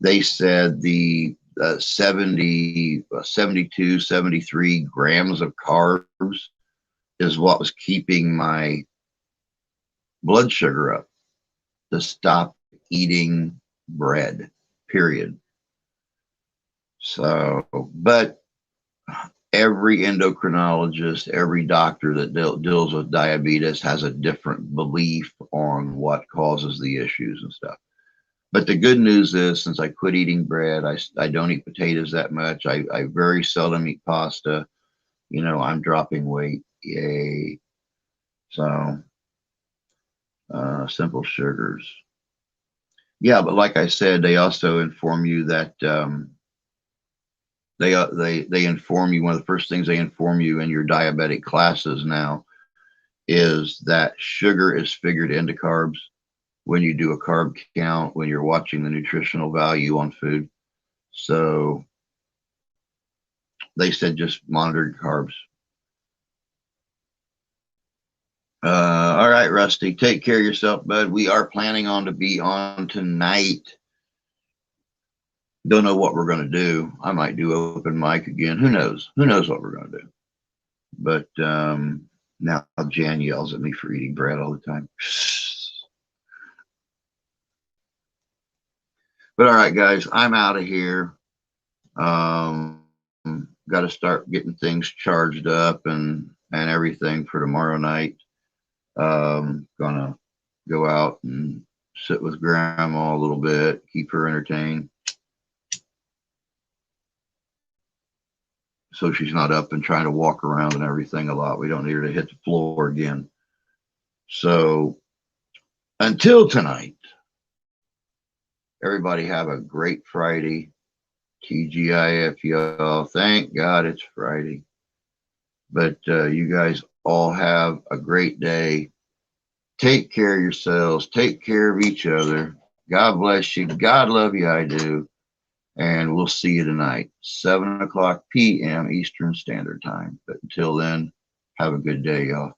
They said the 72, 73 grams of carbs is what was keeping my blood sugar up, to stop eating bread, period. So, but every endocrinologist, every doctor that deals with diabetes has a different belief on what causes the issues and stuff. But the good news is, since I quit eating bread, I don't eat potatoes that much. I very seldom eat pasta. I'm dropping weight. Yay. So, simple sugars. Yeah, but like I said, they also inform you that they inform you, one of the first things they inform you in your diabetic classes now is that sugar is figured into carbs when you do a carb count, when you're watching the nutritional value on food. So they said just monitor carbs. All right, Rusty, take care of yourself, bud. We are planning on to be on tonight. Don't know what we're going to do. I might do open mic again. Who knows? Who knows what we're going to do? But now Jan yells at me for eating bread all the time. But all right, guys, I'm out of here. Got to start getting things charged up and everything for tomorrow night. Gonna go out and sit with Grandma a little bit, keep her entertained, so she's not up and trying to walk around and everything a lot. We don't need her to hit the floor again. So until tonight, everybody have a great Friday. TGIF, y'all. Thank God it's Friday. But you guys all have a great day. Take care of yourselves. Take care of each other. God bless you. God love you. I do. And we'll see you tonight, 7 o'clock p.m. Eastern Standard Time. But until then, have a good day, y'all.